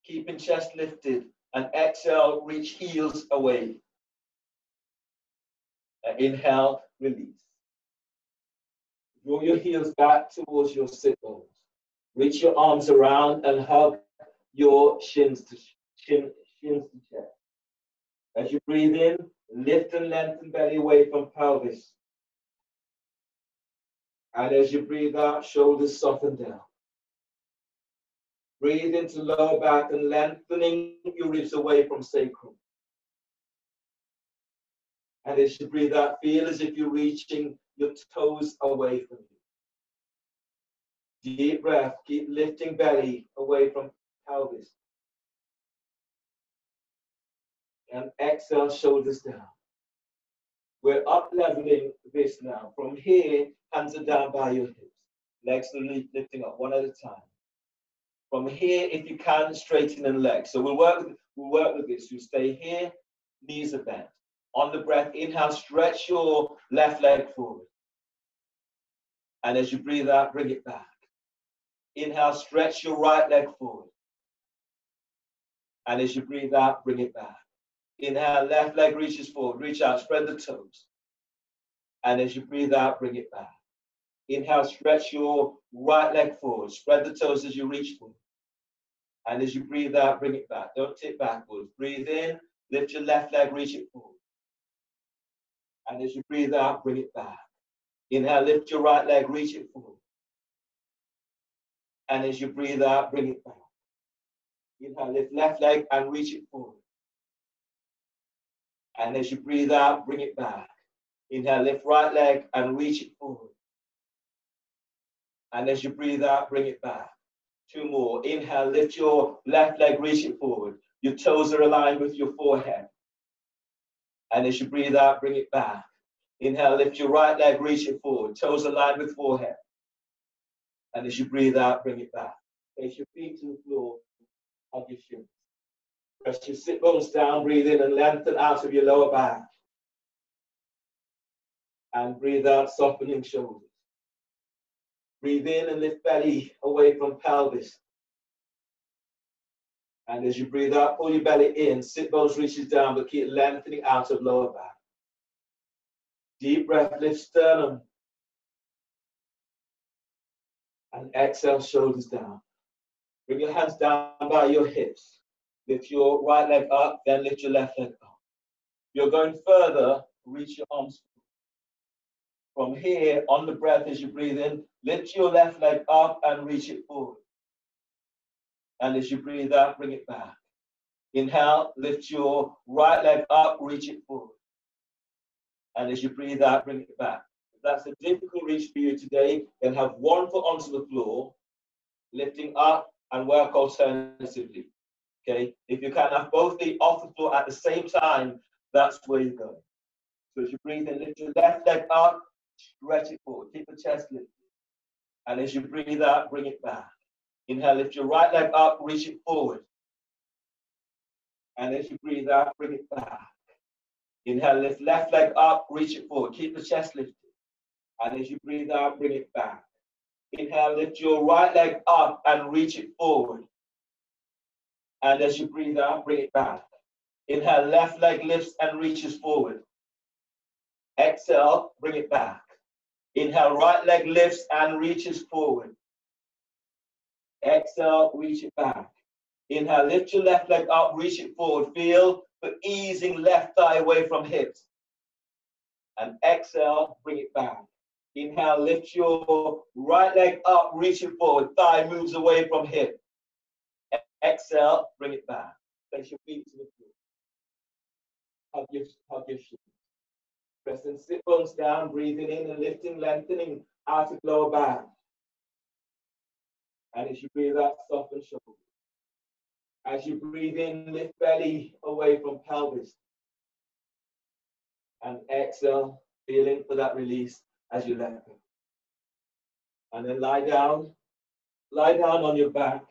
Keeping chest lifted. And exhale, reach heels away. Inhale, release. Draw your heels back towards your sit bones. Reach your arms around and hug your shins to chest. As you breathe in, lift and lengthen belly away from pelvis. And as you breathe out, shoulders soften down. Breathe into lower back and lengthening your ribs away from sacrum. And as you breathe out, feel as if you're reaching your toes away from you. Deep breath, keep lifting belly away from pelvis. And exhale, shoulders down. We're up leveling this now. From here, hands are down by your hips. Legs are lifting up one at a time. From here, if you can, straighten the legs. So we'll work with this. You stay here, knees are bent. On the breath, inhale, stretch your left leg forward. And as you breathe out, bring it back. Inhale, stretch your right leg forward. And as you breathe out, bring it back. Inhale, left leg reaches forward. Reach out, spread the toes. And as you breathe out, bring it back. Inhale, stretch your right leg forward. Spread the toes as you reach forward. And as you breathe out, bring it back. Don't tip backwards. Breathe in, lift your left leg, reach it forward. And as you breathe out, bring it back. Inhale, lift your right leg, reach it forward. And as you breathe out, bring it back. Inhale, lift left leg and reach it forward. And as you breathe out, bring it back. Inhale, lift right leg and reach it forward. And as you breathe out, bring it back. Two more. Inhale, lift your left leg, reach it forward. Your toes are aligned with your forehead. And as you breathe out, bring it back. Inhale, lift your right leg, reach it forward. Toes aligned with forehead. And as you breathe out, bring it back. Place your feet to the floor, hug your shins. Press your sit bones down, breathe in and lengthen out of your lower back. And breathe out, softening shoulders. Breathe in and lift belly away from pelvis. And as you breathe out, pull your belly in, sit bones reaches down, but keep lengthening out of lower back. Deep breath, lift sternum. And exhale, shoulders down. Bring your hands down by your hips. Lift your right leg up, then lift your left leg up. You're going further, reach your arms. From here, on the breath as you breathe in, lift your left leg up and reach it forward. And as you breathe out, bring it back. Inhale, lift your right leg up, reach it forward. And as you breathe out, bring it back. If that's a difficult reach for you today, then have one foot onto the floor, lifting up and work alternatively. Okay? If you can't have both feet off the floor at the same time, that's where you're going. So as you breathe in, lift your left leg up, stretch it forward, keep the chest lifted. And as you breathe out, bring it back. Inhale, lift your right leg up, reach it forward. And as you breathe out, bring it back. Inhale, lift left leg up, reach it forward, keep the chest lifted. And as you breathe out, bring it back. Inhale, lift your right leg up and reach it forward. And as you breathe out, bring it back. Inhale, left leg lifts and reaches forward. Exhale, bring it back. Inhale, right leg lifts and reaches forward. Exhale, reach it back. Inhale, lift your left leg up, reach it forward. Feel the easing left thigh away from hips. And exhale, bring it back. Inhale, lift your right leg up, reach it forward. Thigh moves away from hip. Exhale, bring it back. Place your feet to the floor. Hug your shins. Pressing sit bones down, breathing in and lifting, lengthening out of lower back. And as you breathe out, soften shoulders. As you breathe in, lift belly away from pelvis. And exhale, feeling for that release as you let go. And then lie down on your back,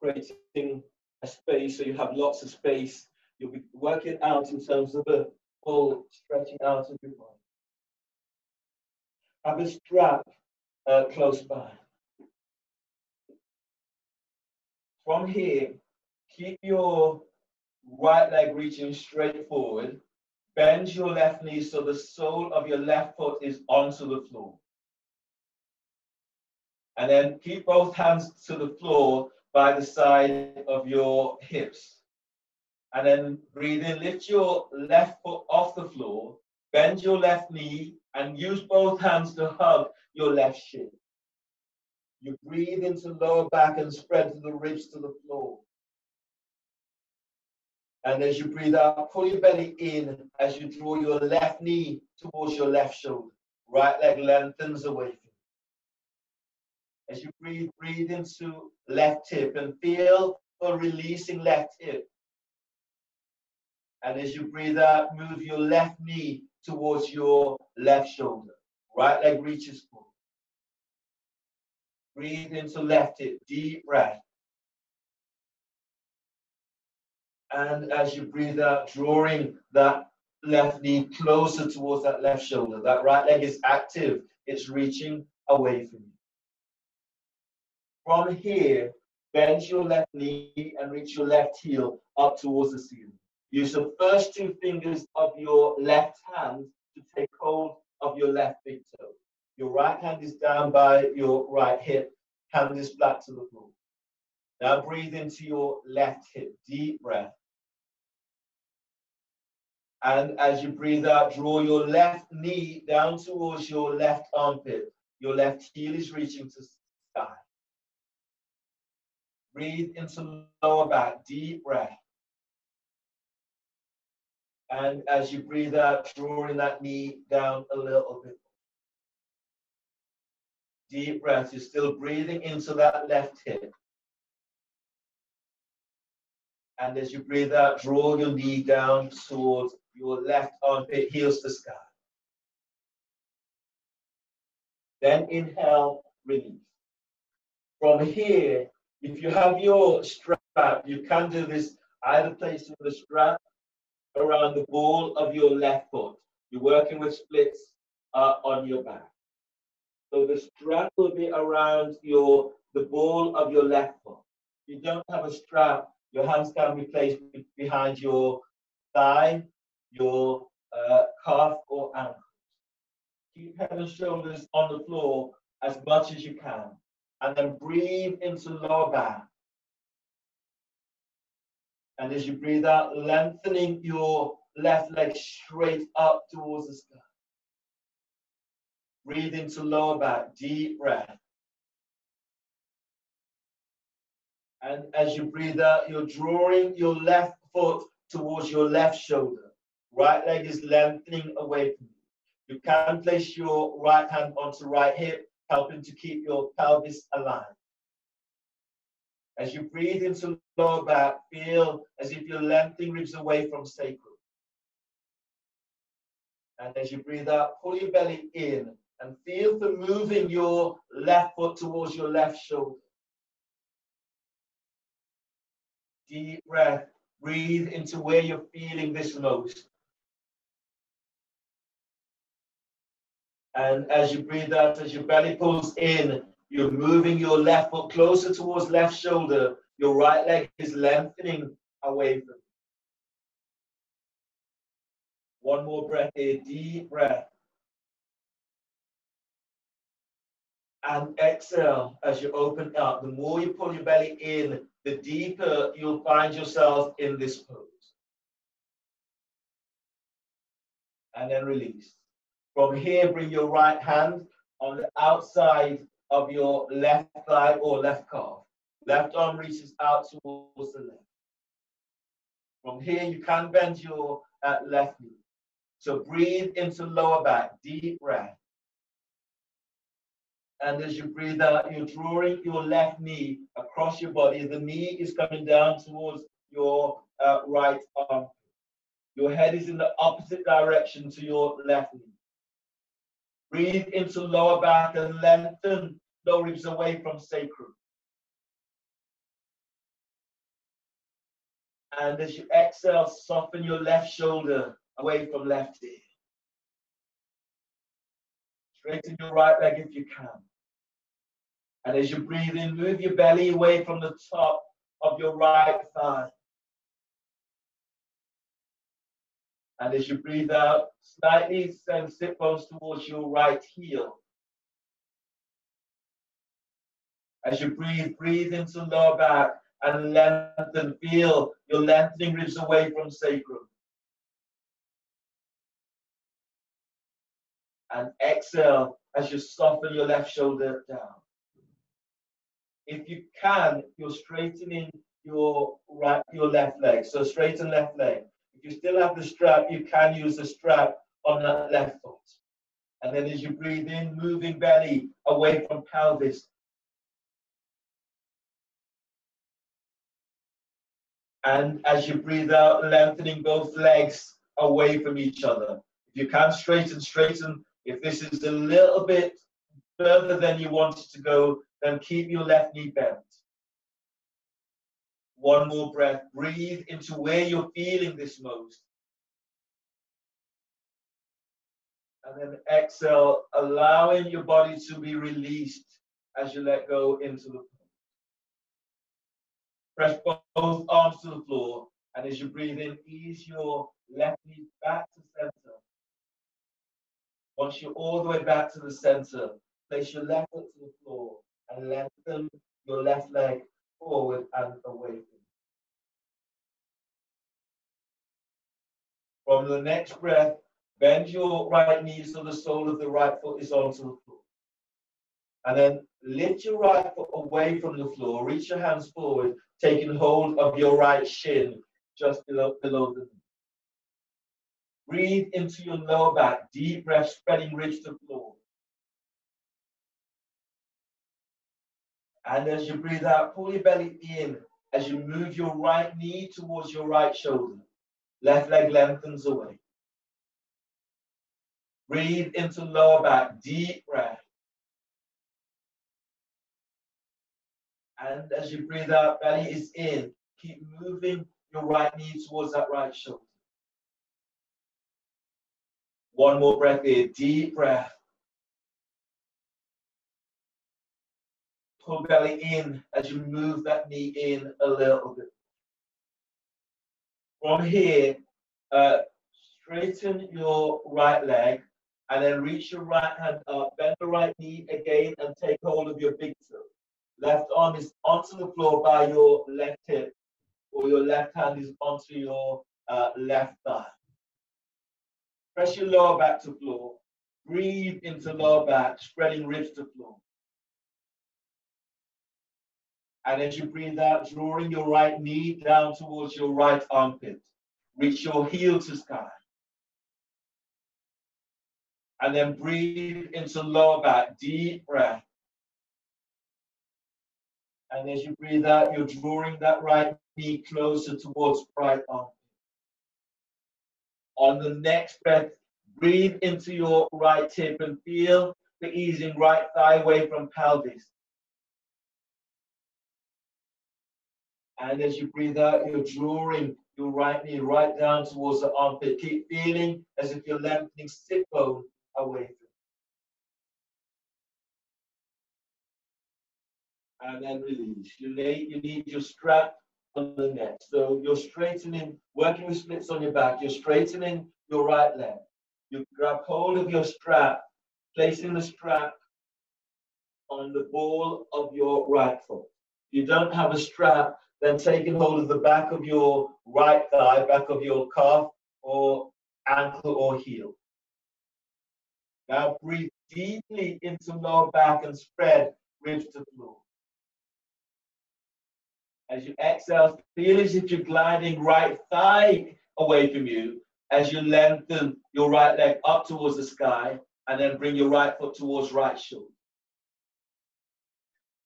creating a space so you have lots of space. You'll be working out in terms of a full stretching out of your body. Have a strap close by. From here, keep your right leg reaching straight forward. Bend your left knee so the sole of your left foot is onto the floor. And then keep both hands to the floor by the side of your hips. And then breathe in, lift your left foot off the floor, bend your left knee, and use both hands to hug your left shin. You breathe into lower back and spread to the ribs to the floor. And as you breathe out, pull your belly in as you draw your left knee towards your left shoulder. Right leg lengthens away from you. As you breathe into left hip and feel the releasing left hip. And as you breathe out, move your left knee towards your left shoulder. Right leg reaches forward. Breathe into left hip, deep breath. And as you breathe out, drawing that left knee closer towards that left shoulder. That right leg is active. It's reaching away from you. From here, bend your left knee and reach your left heel up towards the ceiling. Use the first two fingers of your left hand to take hold of your left big toe. Your right hand is down by your right hip. Hand is flat to the floor. Now breathe into your left hip. Deep breath. And as you breathe out, draw your left knee down towards your left armpit. Your left heel is reaching to the sky. Breathe into lower back. Deep breath. And as you breathe out, drawing that knee down a little bit. Deep breath. You're still breathing into that left hip. And as you breathe out, draw your knee down towards your left armpit, heels to sky. Then inhale, release. From here, if you have your strap, you can do this Either placing the strap around the ball of your left foot. You're working with splits on your back. So the strap will be around the ball of your left foot. If you don't have a strap, your hands can be placed behind your thigh, your calf or ankle. Keep head and shoulders on the floor as much as you can. And then breathe into lower back. And as you breathe out, lengthening your left leg straight up towards the sky. Breathe into lower back, deep breath. And as you breathe out, you're drawing your left foot towards your left shoulder. Right leg is lengthening away from you. You can place your right hand onto right hip, helping to keep your pelvis aligned. As you breathe into lower back, feel as if you're lengthening ribs away from sacrum. And as you breathe out, pull your belly in and feel for moving your left foot towards your left shoulder. Deep breath. Breathe into where you're feeling this most. And as you breathe out, as your belly pulls in, you're moving your left foot closer towards left shoulder. Your right leg is lengthening away from you. One more breath here, deep breath. And exhale as you open up. The more you pull your belly in, the deeper you'll find yourself in this pose. And then release. From here, bring your right hand on the outside of your left thigh or left calf. Left arm reaches out towards the left. From here, you can bend your left knee. So breathe into lower back, deep breath. And as you breathe out, you're drawing your left knee across your body. The knee is coming down towards your right arm. Your head is in the opposite direction to your left knee. Breathe into lower back and lengthen lower ribs away from sacrum. And as you exhale, soften your left shoulder away from left ear. Straighten your right leg if you can. And as you breathe in, move your belly away from the top of your right thigh. And as you breathe out, slightly send sit bones towards your right heel. As you breathe, breathe into lower back and lengthen. Feel your lengthening ribs away from sacrum. And exhale as you soften your left shoulder down. If you can, you're straightening your left leg. So straighten left leg. If you still have the strap, you can use the strap on that left foot. And then as you breathe in, moving belly away from pelvis. And as you breathe out, lengthening both legs away from each other. If you can, straighten, straighten. If this is a little bit further than you want it to go, then keep your left knee bent. One more breath. Breathe into where you're feeling this most. And then exhale, allowing your body to be released as you let go into the floor. Press both arms to the floor. And as you breathe in, ease your left knee back to center. Once you're all the way back to the center, place your left foot to the floor and lengthen your left leg forward and away from you. From the next breath, bend your right knee so the sole of the right foot is onto the floor. And then lift your right foot away from the floor. Reach your hands forward, taking hold of your right shin just below the knee. Breathe into your lower back. Deep breath, spreading ribs to the floor. And as you breathe out, pull your belly in as you move your right knee towards your right shoulder. Left leg lengthens away. Breathe into lower back. Deep breath. And as you breathe out, belly is in. Keep moving your right knee towards that right shoulder. One more breath here, deep breath. Pull belly in as you move that knee in a little bit. From here, straighten your right leg and then reach your right hand up, bend the right knee again and take hold of your big toe. Left arm is onto the floor by your left hip, or your left hand is onto your left thigh. Press your lower back to floor. Breathe into lower back, spreading ribs to floor. And as you breathe out, drawing your right knee down towards your right armpit. Reach your heel to sky. And then breathe into lower back, deep breath. And as you breathe out, you're drawing that right knee closer towards right arm. On the next breath, breathe into your right hip and feel the easing right thigh away from pelvis. And as you breathe out, you're drawing your right knee right down towards the armpit. Keep feeling as if you're lengthening sit bone away from. And then release. You need your strap on the neck. So you're straightening, working with splits on your back. You're straightening your right leg. You grab hold of your strap, placing the strap on the ball of your right foot. If you don't have a strap, then taking hold of the back of your right thigh, back of your calf or ankle or heel. Now breathe deeply into lower back and spread ribs to floor. As you exhale, feel as if you're gliding right thigh away from you as you lengthen your right leg up towards the sky and then bring your right foot towards right shoulder.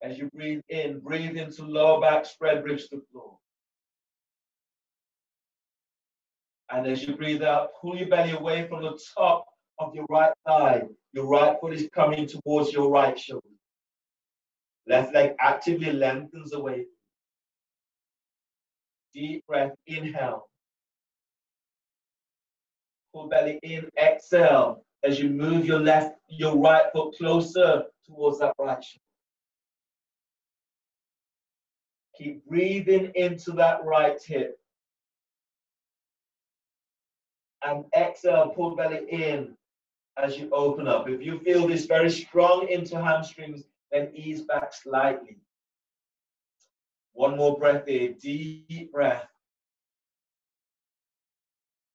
As you breathe into lower back, spread ribs to floor. And as you breathe out, pull your belly away from the top of your right thigh. Your right foot is coming towards your right shoulder. Left leg actively lengthens away. Deep breath, inhale. Pull belly in, exhale. As you move your right foot closer towards that right shoulder. Keep breathing into that right hip. And exhale, pull belly in as you open up. If you feel this very strong into hamstrings, then ease back slightly. One more breath here, deep breath.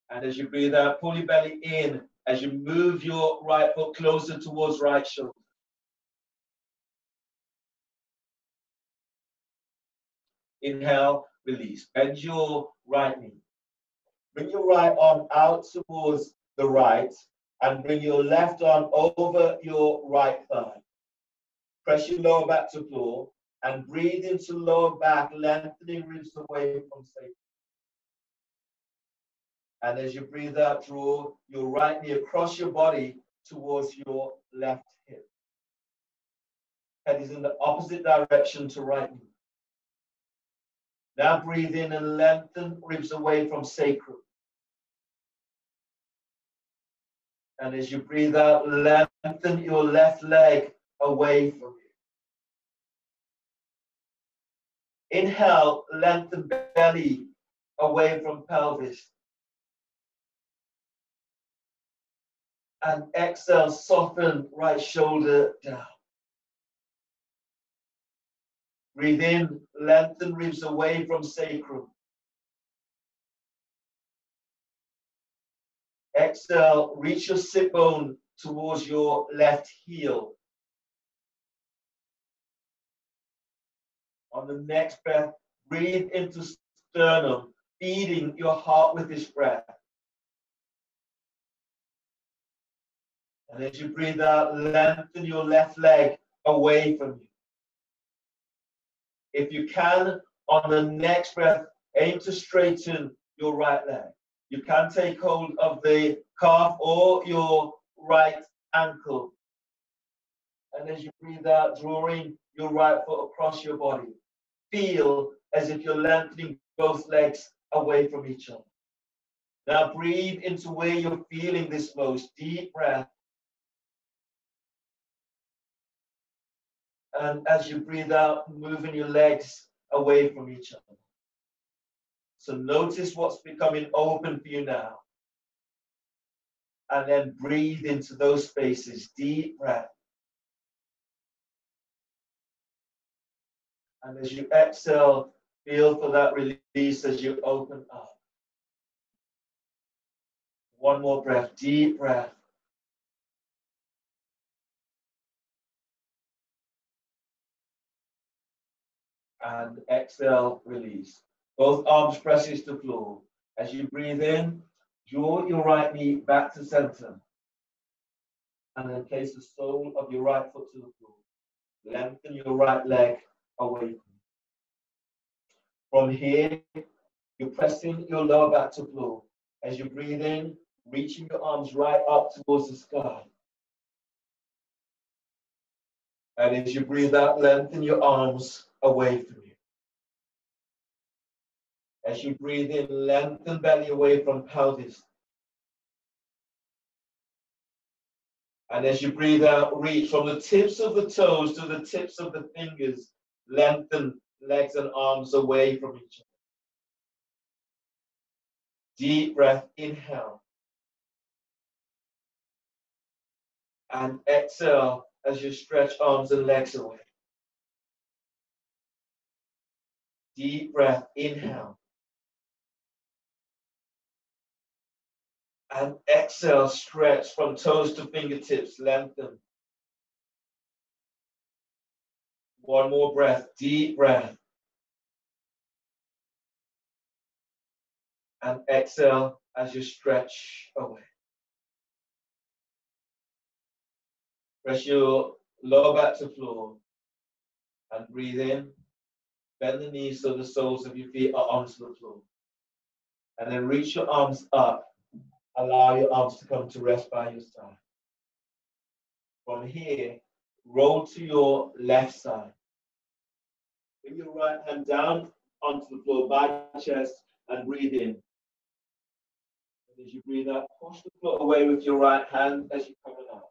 And as you breathe out, pull your belly in as you move your right foot closer towards right shoulder. Inhale, release. Bend your right knee. Bring your right arm out towards the right and bring your left arm over your right thigh. Press your lower back to floor and breathe into lower back, lengthening ribs away from sacrum. And as you breathe out, draw your right knee across your body towards your left hip. Head is in the opposite direction to right knee. Now breathe in and lengthen ribs away from sacrum. And as you breathe out, lengthen your left leg away from you. Inhale, lengthen belly away from pelvis. And exhale, soften right shoulder down. Breathe in, lengthen ribs away from sacrum. Exhale, reach your sit bone towards your left heel. On the next breath, breathe into sternum, feeding your heart with this breath. And as you breathe out, lengthen your left leg away from you. If you can, on the next breath, aim to straighten your right leg. You can take hold of the calf or your right ankle. And as you breathe out, drawing your right foot across your body. Feel as if you're lengthening both legs away from each other. Now breathe into where you're feeling this most. Deep breath. And as you breathe out, moving your legs away from each other. So notice what's becoming open for you now. And then breathe into those spaces. Deep breath. And as you exhale, feel for that release as you open up. One more breath, deep breath. And exhale, release. Both arms presses to floor. As you breathe in, draw your right knee back to center. And then place the sole of your right foot to the floor. Lengthen your right leg away from you. From here, you're pressing your lower back to floor. As you breathe in, reaching your arms right up towards the sky. And as you breathe out, lengthen your arms away from you. As you breathe in, lengthen belly away from pelvis. And as you breathe out, reach from the tips of the toes to the tips of the fingers. Lengthen legs and arms away from each other. Deep breath, inhale. And exhale as you stretch arms and legs away. Deep breath, inhale. And exhale, stretch from toes to fingertips, lengthen. One more breath, deep breath. And exhale as you stretch away. Press your lower back to floor and breathe in. Bend the knees so the soles of your feet are onto the floor. And then reach your arms up. Allow your arms to come to rest by your side. From here, roll to your left side. Bring your right hand down onto the floor by the chest and breathe in. And as you breathe out, push the floor away with your right hand as you're coming out.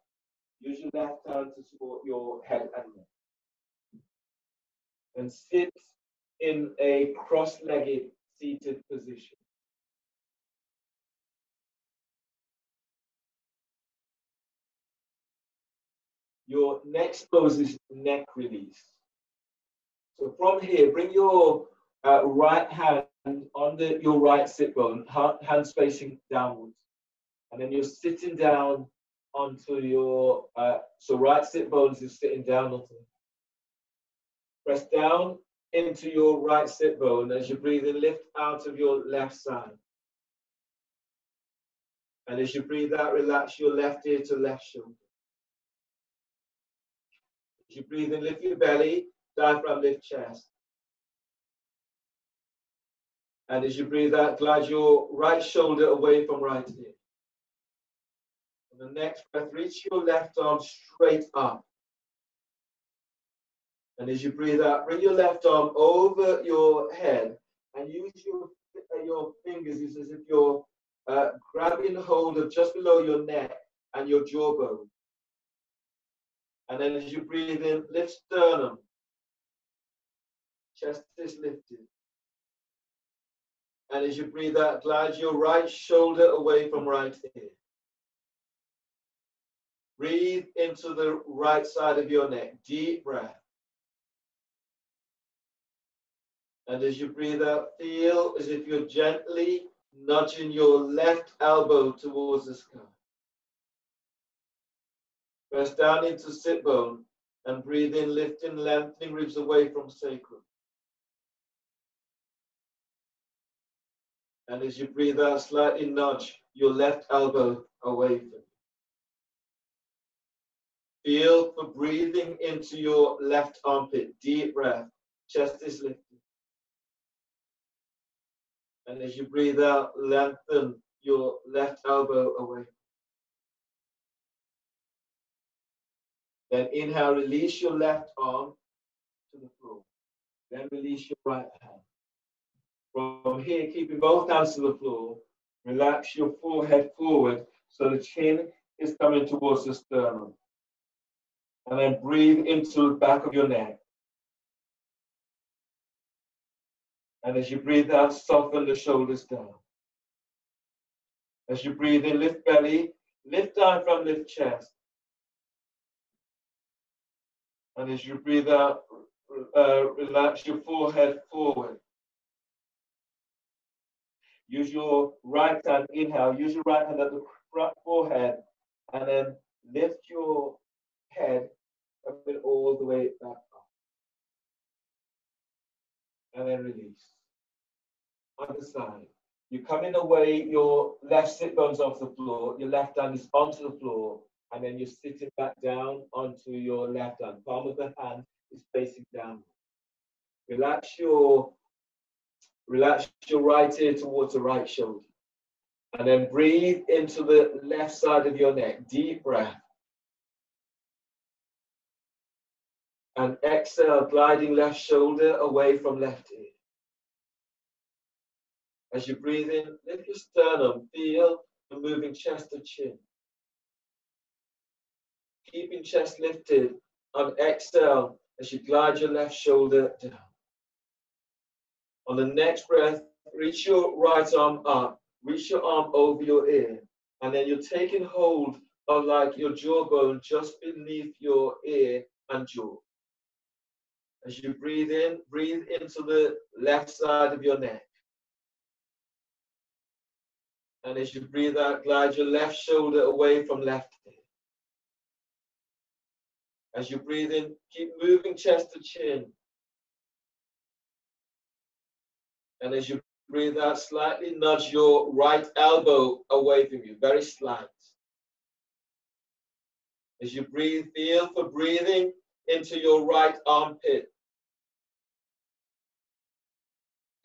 Use your left hand to support your head and neck. And sit in a cross-legged seated position. Your next pose is neck release. So from here, bring your right hand on your right sit bone, hands facing downwards. And then you're sitting down onto your, so right sit bones is sitting down onto. Press down into your right sit bone as you breathe in, lift out of your left side. And as you breathe out, relax your left ear to left shoulder. As you breathe in, lift your belly, diaphragm, lift chest. And as you breathe out, glide your right shoulder away from right ear. On the next breath, reach your left arm straight up. And as you breathe out, bring your left arm over your head and use your fingers as if you're grabbing hold of just below your neck and your jawbone. And then as you breathe in, lift sternum. Chest is lifted. And as you breathe out, glide your right shoulder away from right ear. Breathe into the right side of your neck. Deep breath. And as you breathe out, feel as if you're gently nudging your left elbow towards the sky. Press down into sit bone and breathe in, lifting, lengthening ribs away from sacrum. And as you breathe out, slightly nudge your left elbow away from you. Feel for breathing into your left armpit. Deep breath. Chest is lifted. And as you breathe out, lengthen your left elbow away. Then inhale, release your left arm to the floor. Then release your right hand. From here, keeping both hands to the floor, relax your forehead forward so the chin is coming towards the sternum. And then breathe into the back of your neck. And as you breathe out, soften the shoulders down. As you breathe in, lift belly, lift diaphragm, lift chest. And as you breathe out, relax your forehead forward. Use your right hand, inhale, use your right hand at the front forehead, and then lift your head coming all the way back up. And then release. Other side. You're coming away, your left sit bones off the floor, your left hand is onto the floor, and then you're sitting back down onto your left hand. Palm of the hand is facing down. Relax your right ear towards the right shoulder. And then breathe into the left side of your neck. Deep breath. And exhale, gliding left shoulder away from left ear. As you breathe in, lift your sternum, feel the moving chest to chin. Keeping chest lifted on exhale as you glide your left shoulder down. On the next breath, reach your right arm up, reach your arm over your ear, and then you're taking hold of like your jawbone just beneath your ear and jaw. As you breathe in, breathe into the left side of your neck. And as you breathe out, glide your left shoulder away from left ear. As you breathe in, keep moving chest to chin. And as you breathe out, slightly nudge your right elbow away from you, very slight. As you breathe, feel for breathing into your right armpit.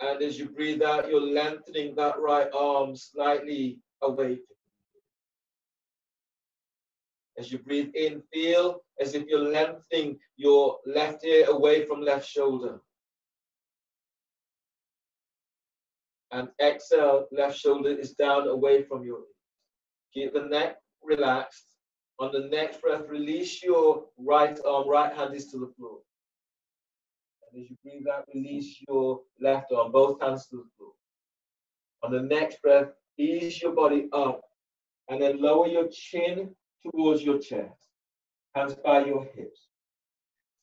And as you breathe out, you're lengthening that right arm slightly away from you. As you breathe in, feel as if you're lengthening your left ear away from left shoulder. And exhale, left shoulder is down away from your ear. Keep the neck relaxed. On the next breath, release your right arm, right hand is to the floor. And as you breathe out, release your left arm, both hands to the floor. On the next breath, ease your body up and then lower your chin towards your chest. Hands by your hips.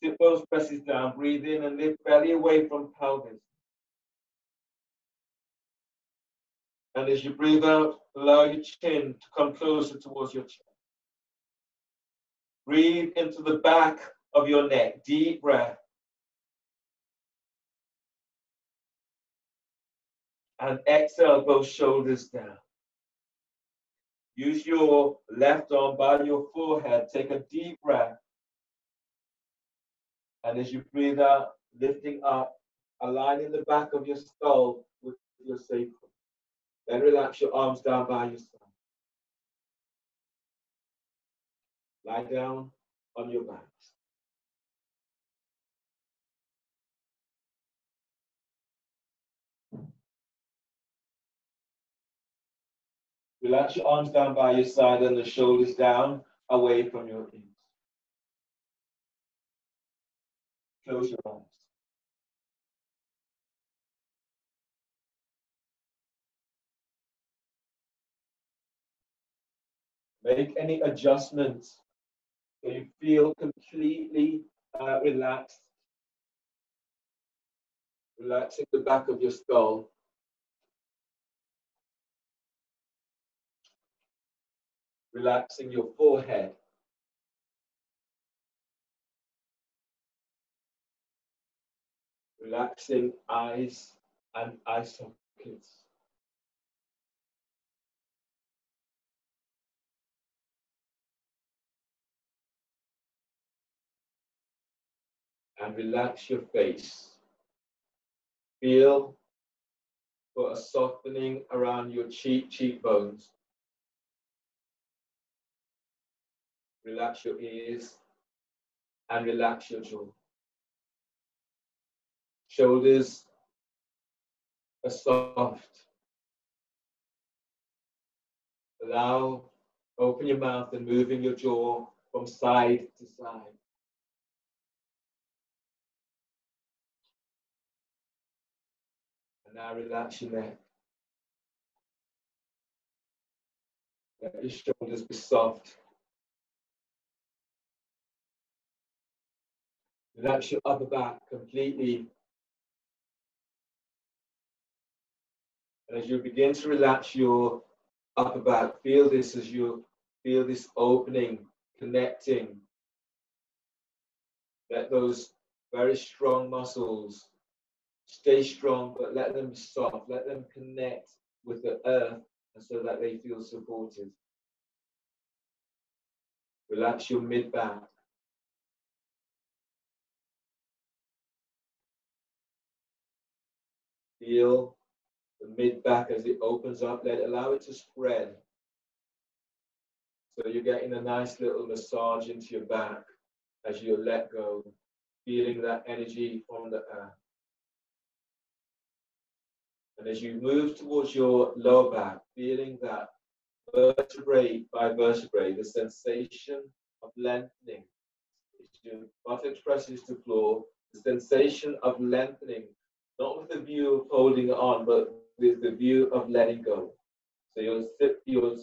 Sit bones presses down, breathe in and lift belly away from pelvis. And as you breathe out, allow your chin to come closer towards your chest. Breathe into the back of your neck, deep breath. And exhale, both shoulders down. Use your left arm by your forehead. Take a deep breath. And as you breathe out, lifting up, aligning the back of your skull with your sacrum. Then relax your arms down by your side. Lie down on your backs. Relax your arms down by your side and the shoulders down away from your ears. Close your eyes. Make any adjustments so you feel completely relaxed. Relaxing the back of your skull. Relaxing your forehead. Relaxing eyes and eye sockets. And relax your face. Feel for a softening around your cheekbones. Relax your ears and relax your jaw. Shoulders are soft. Open your mouth and moving your jaw from side to side. And now relax your neck. Let your shoulders be soft. Relax your upper back completely. And as you begin to relax your upper back, feel this as you feel this opening, connecting. Let those very strong muscles stay strong, but let them be soft. Let them connect with the earth so that they feel supported. Relax your mid back. Feel the mid back as it opens up. Allow it to spread. So you're getting a nice little massage into your back as you let go, feeling that energy from the earth. And as you move towards your lower back, feeling that vertebrae by vertebrae, the sensation of lengthening. As your buttocks presses to floor, the sensation of lengthening, not with the view of holding on, but with the view of letting go. So your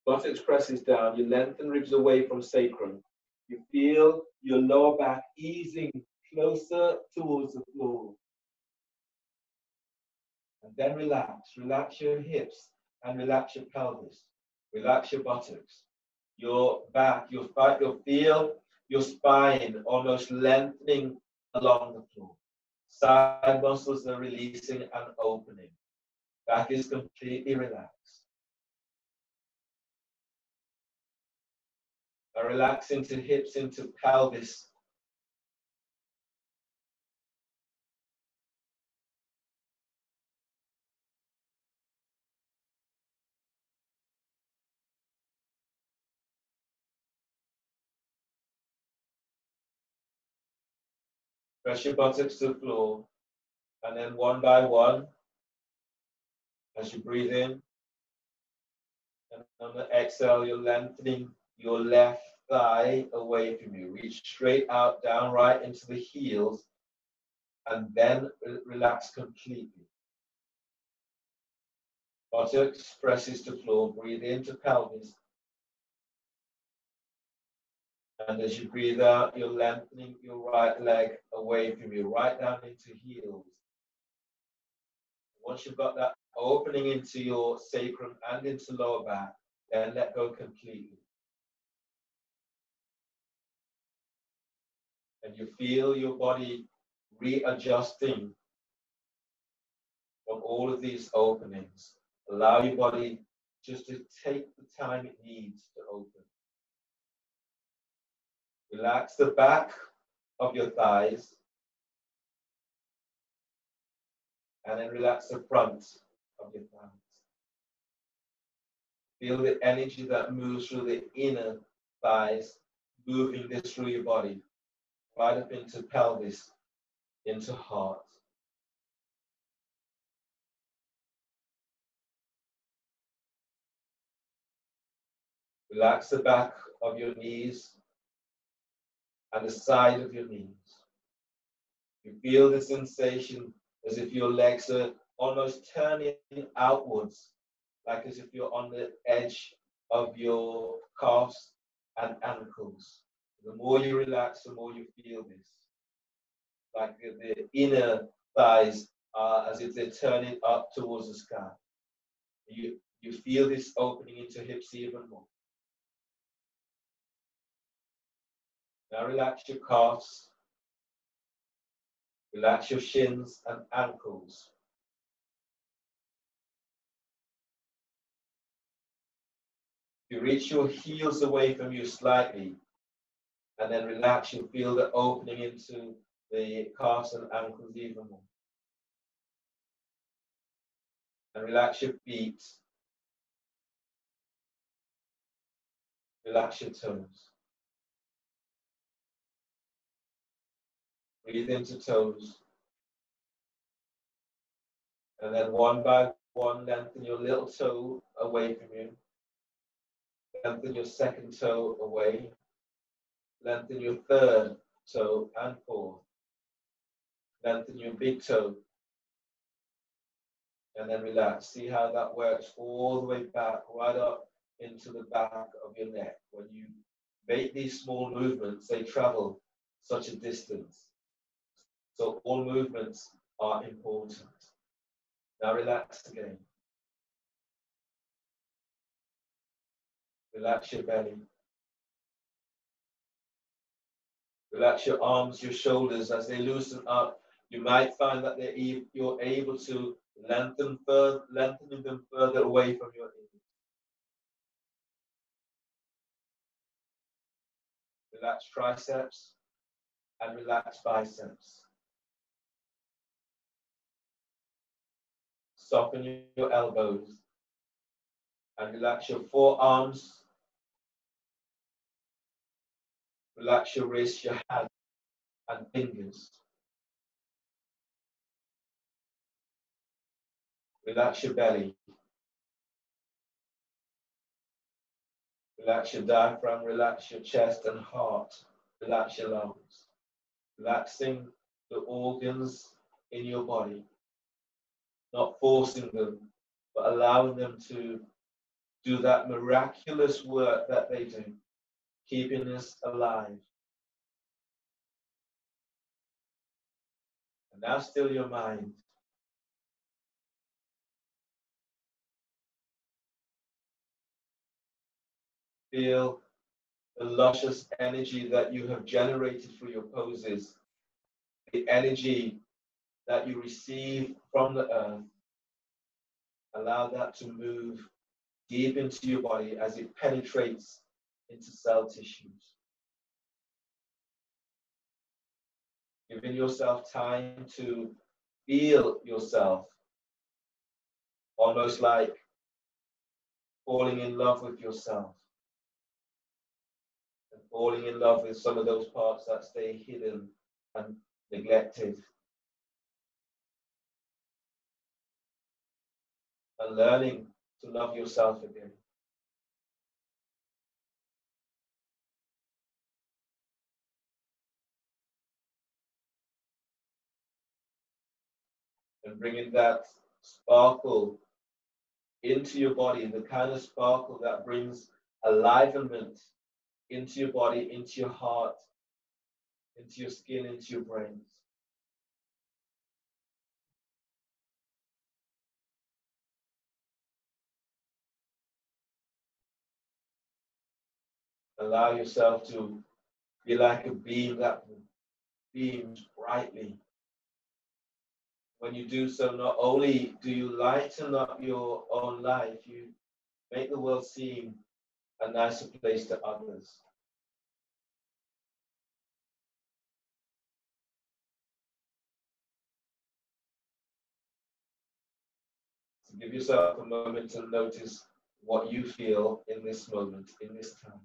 buttocks presses down, you lengthen ribs away from sacrum. You feel your lower back easing closer towards the floor. And then relax. Relax your hips and relax your pelvis. Relax your buttocks. Your back, you'll feel your spine almost lengthening along the floor. Side muscles are releasing and opening. Back is completely relaxed. Now relax into hips, into pelvis. Press your buttocks to the floor. And then one by one, as you breathe in, and on the exhale, you're lengthening your left thigh away from you. Reach straight out, down right into the heels, and then relax completely. Buttocks presses to floor, breathe into pelvis. And as you breathe out, you're lengthening your right leg away from you, right down into heels. Once you've got that opening into your sacrum and into lower back, then let go completely. And you feel your body readjusting from all of these openings. Allow your body just to take the time it needs to open. Relax the back of your thighs. And then relax the front of your thighs. Feel the energy that moves through the inner thighs, moving this through your body, right up into pelvis, into heart. Relax the back of your knees and the side of your knees. You feel the sensation as if your legs are almost turning outwards, like as if you're on the edge of your calves and ankles. The more you relax, the more you feel this. Like the inner thighs are as if they're turning up towards the sky. You feel this opening into hips even more. Now relax your calves. Relax your shins and ankles. You reach your heels away from you slightly, and then relax. You'll feel the opening into the calves and ankles even more. And relax your feet. Relax your toes. Breathe into toes. And then one by one, lengthen your little toe away from you. Lengthen your second toe away. Lengthen your third toe and fourth. Lengthen your big toe. And then relax. See how that works all the way back, right up into the back of your neck. When you make these small movements, they travel such a distance. So all movements are important. Now relax again. Relax your belly. Relax your arms, your shoulders. As they loosen up, you might find that you're able to lengthening them further away from your ears. Relax triceps and relax biceps. Soften your elbows and relax your forearms. Relax your wrists, your hands and fingers. Relax your belly. Relax your diaphragm, relax your chest and heart. Relax your lungs. Relaxing the organs in your body. Not forcing them, but allowing them to do that miraculous work that they do, keeping us alive. And now still your mind. Feel the luscious energy that you have generated through your poses, the energy that you receive from the earth. Allow that to move deep into your body as it penetrates into cell tissues. Giving yourself time to feel yourself, almost like falling in love with yourself and falling in love with some of those parts that stay hidden and neglected. And learning to love yourself again. And bringing that sparkle into your body, the kind of sparkle that brings alivenment into your body, into your heart, into your skin, into your brains. Allow yourself to be like a beam that beams brightly. When you do so, not only do you lighten up your own life, you make the world seem a nicer place to others. So give yourself a moment to notice what you feel in this moment, in this time.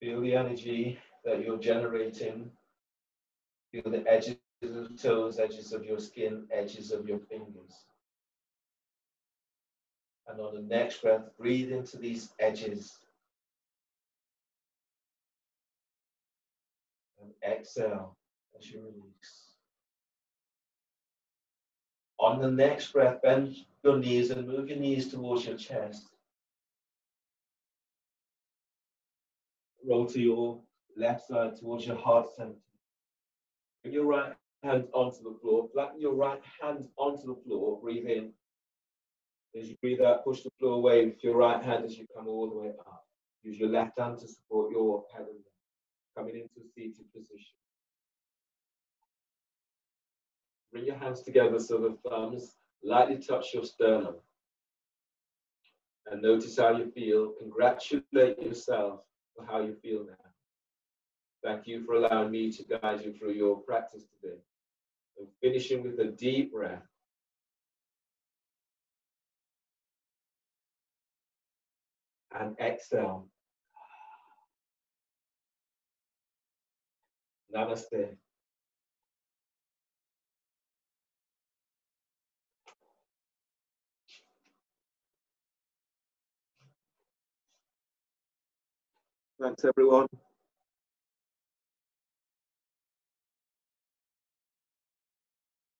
Feel the energy that you're generating. Feel the edges of toes, edges of your skin, edges of your fingers. And on the next breath, breathe into these edges. And exhale as you release. On the next breath, bend your knees and move your knees towards your chest. Roll to your left side towards your heart center. Bring your right hand onto the floor. Flatten your right hand onto the floor. Breathe in. As you breathe out, push the floor away with your right hand as you come all the way up. Use your left hand to support your head and neck. Coming into a seated position. Bring your hands together so the thumbs lightly touch your sternum. And notice how you feel. Congratulate yourself for how you feel now. Thank you for allowing me to guide you through your practice today. And finishing with a deep breath. And exhale. Namaste. Thanks, everyone.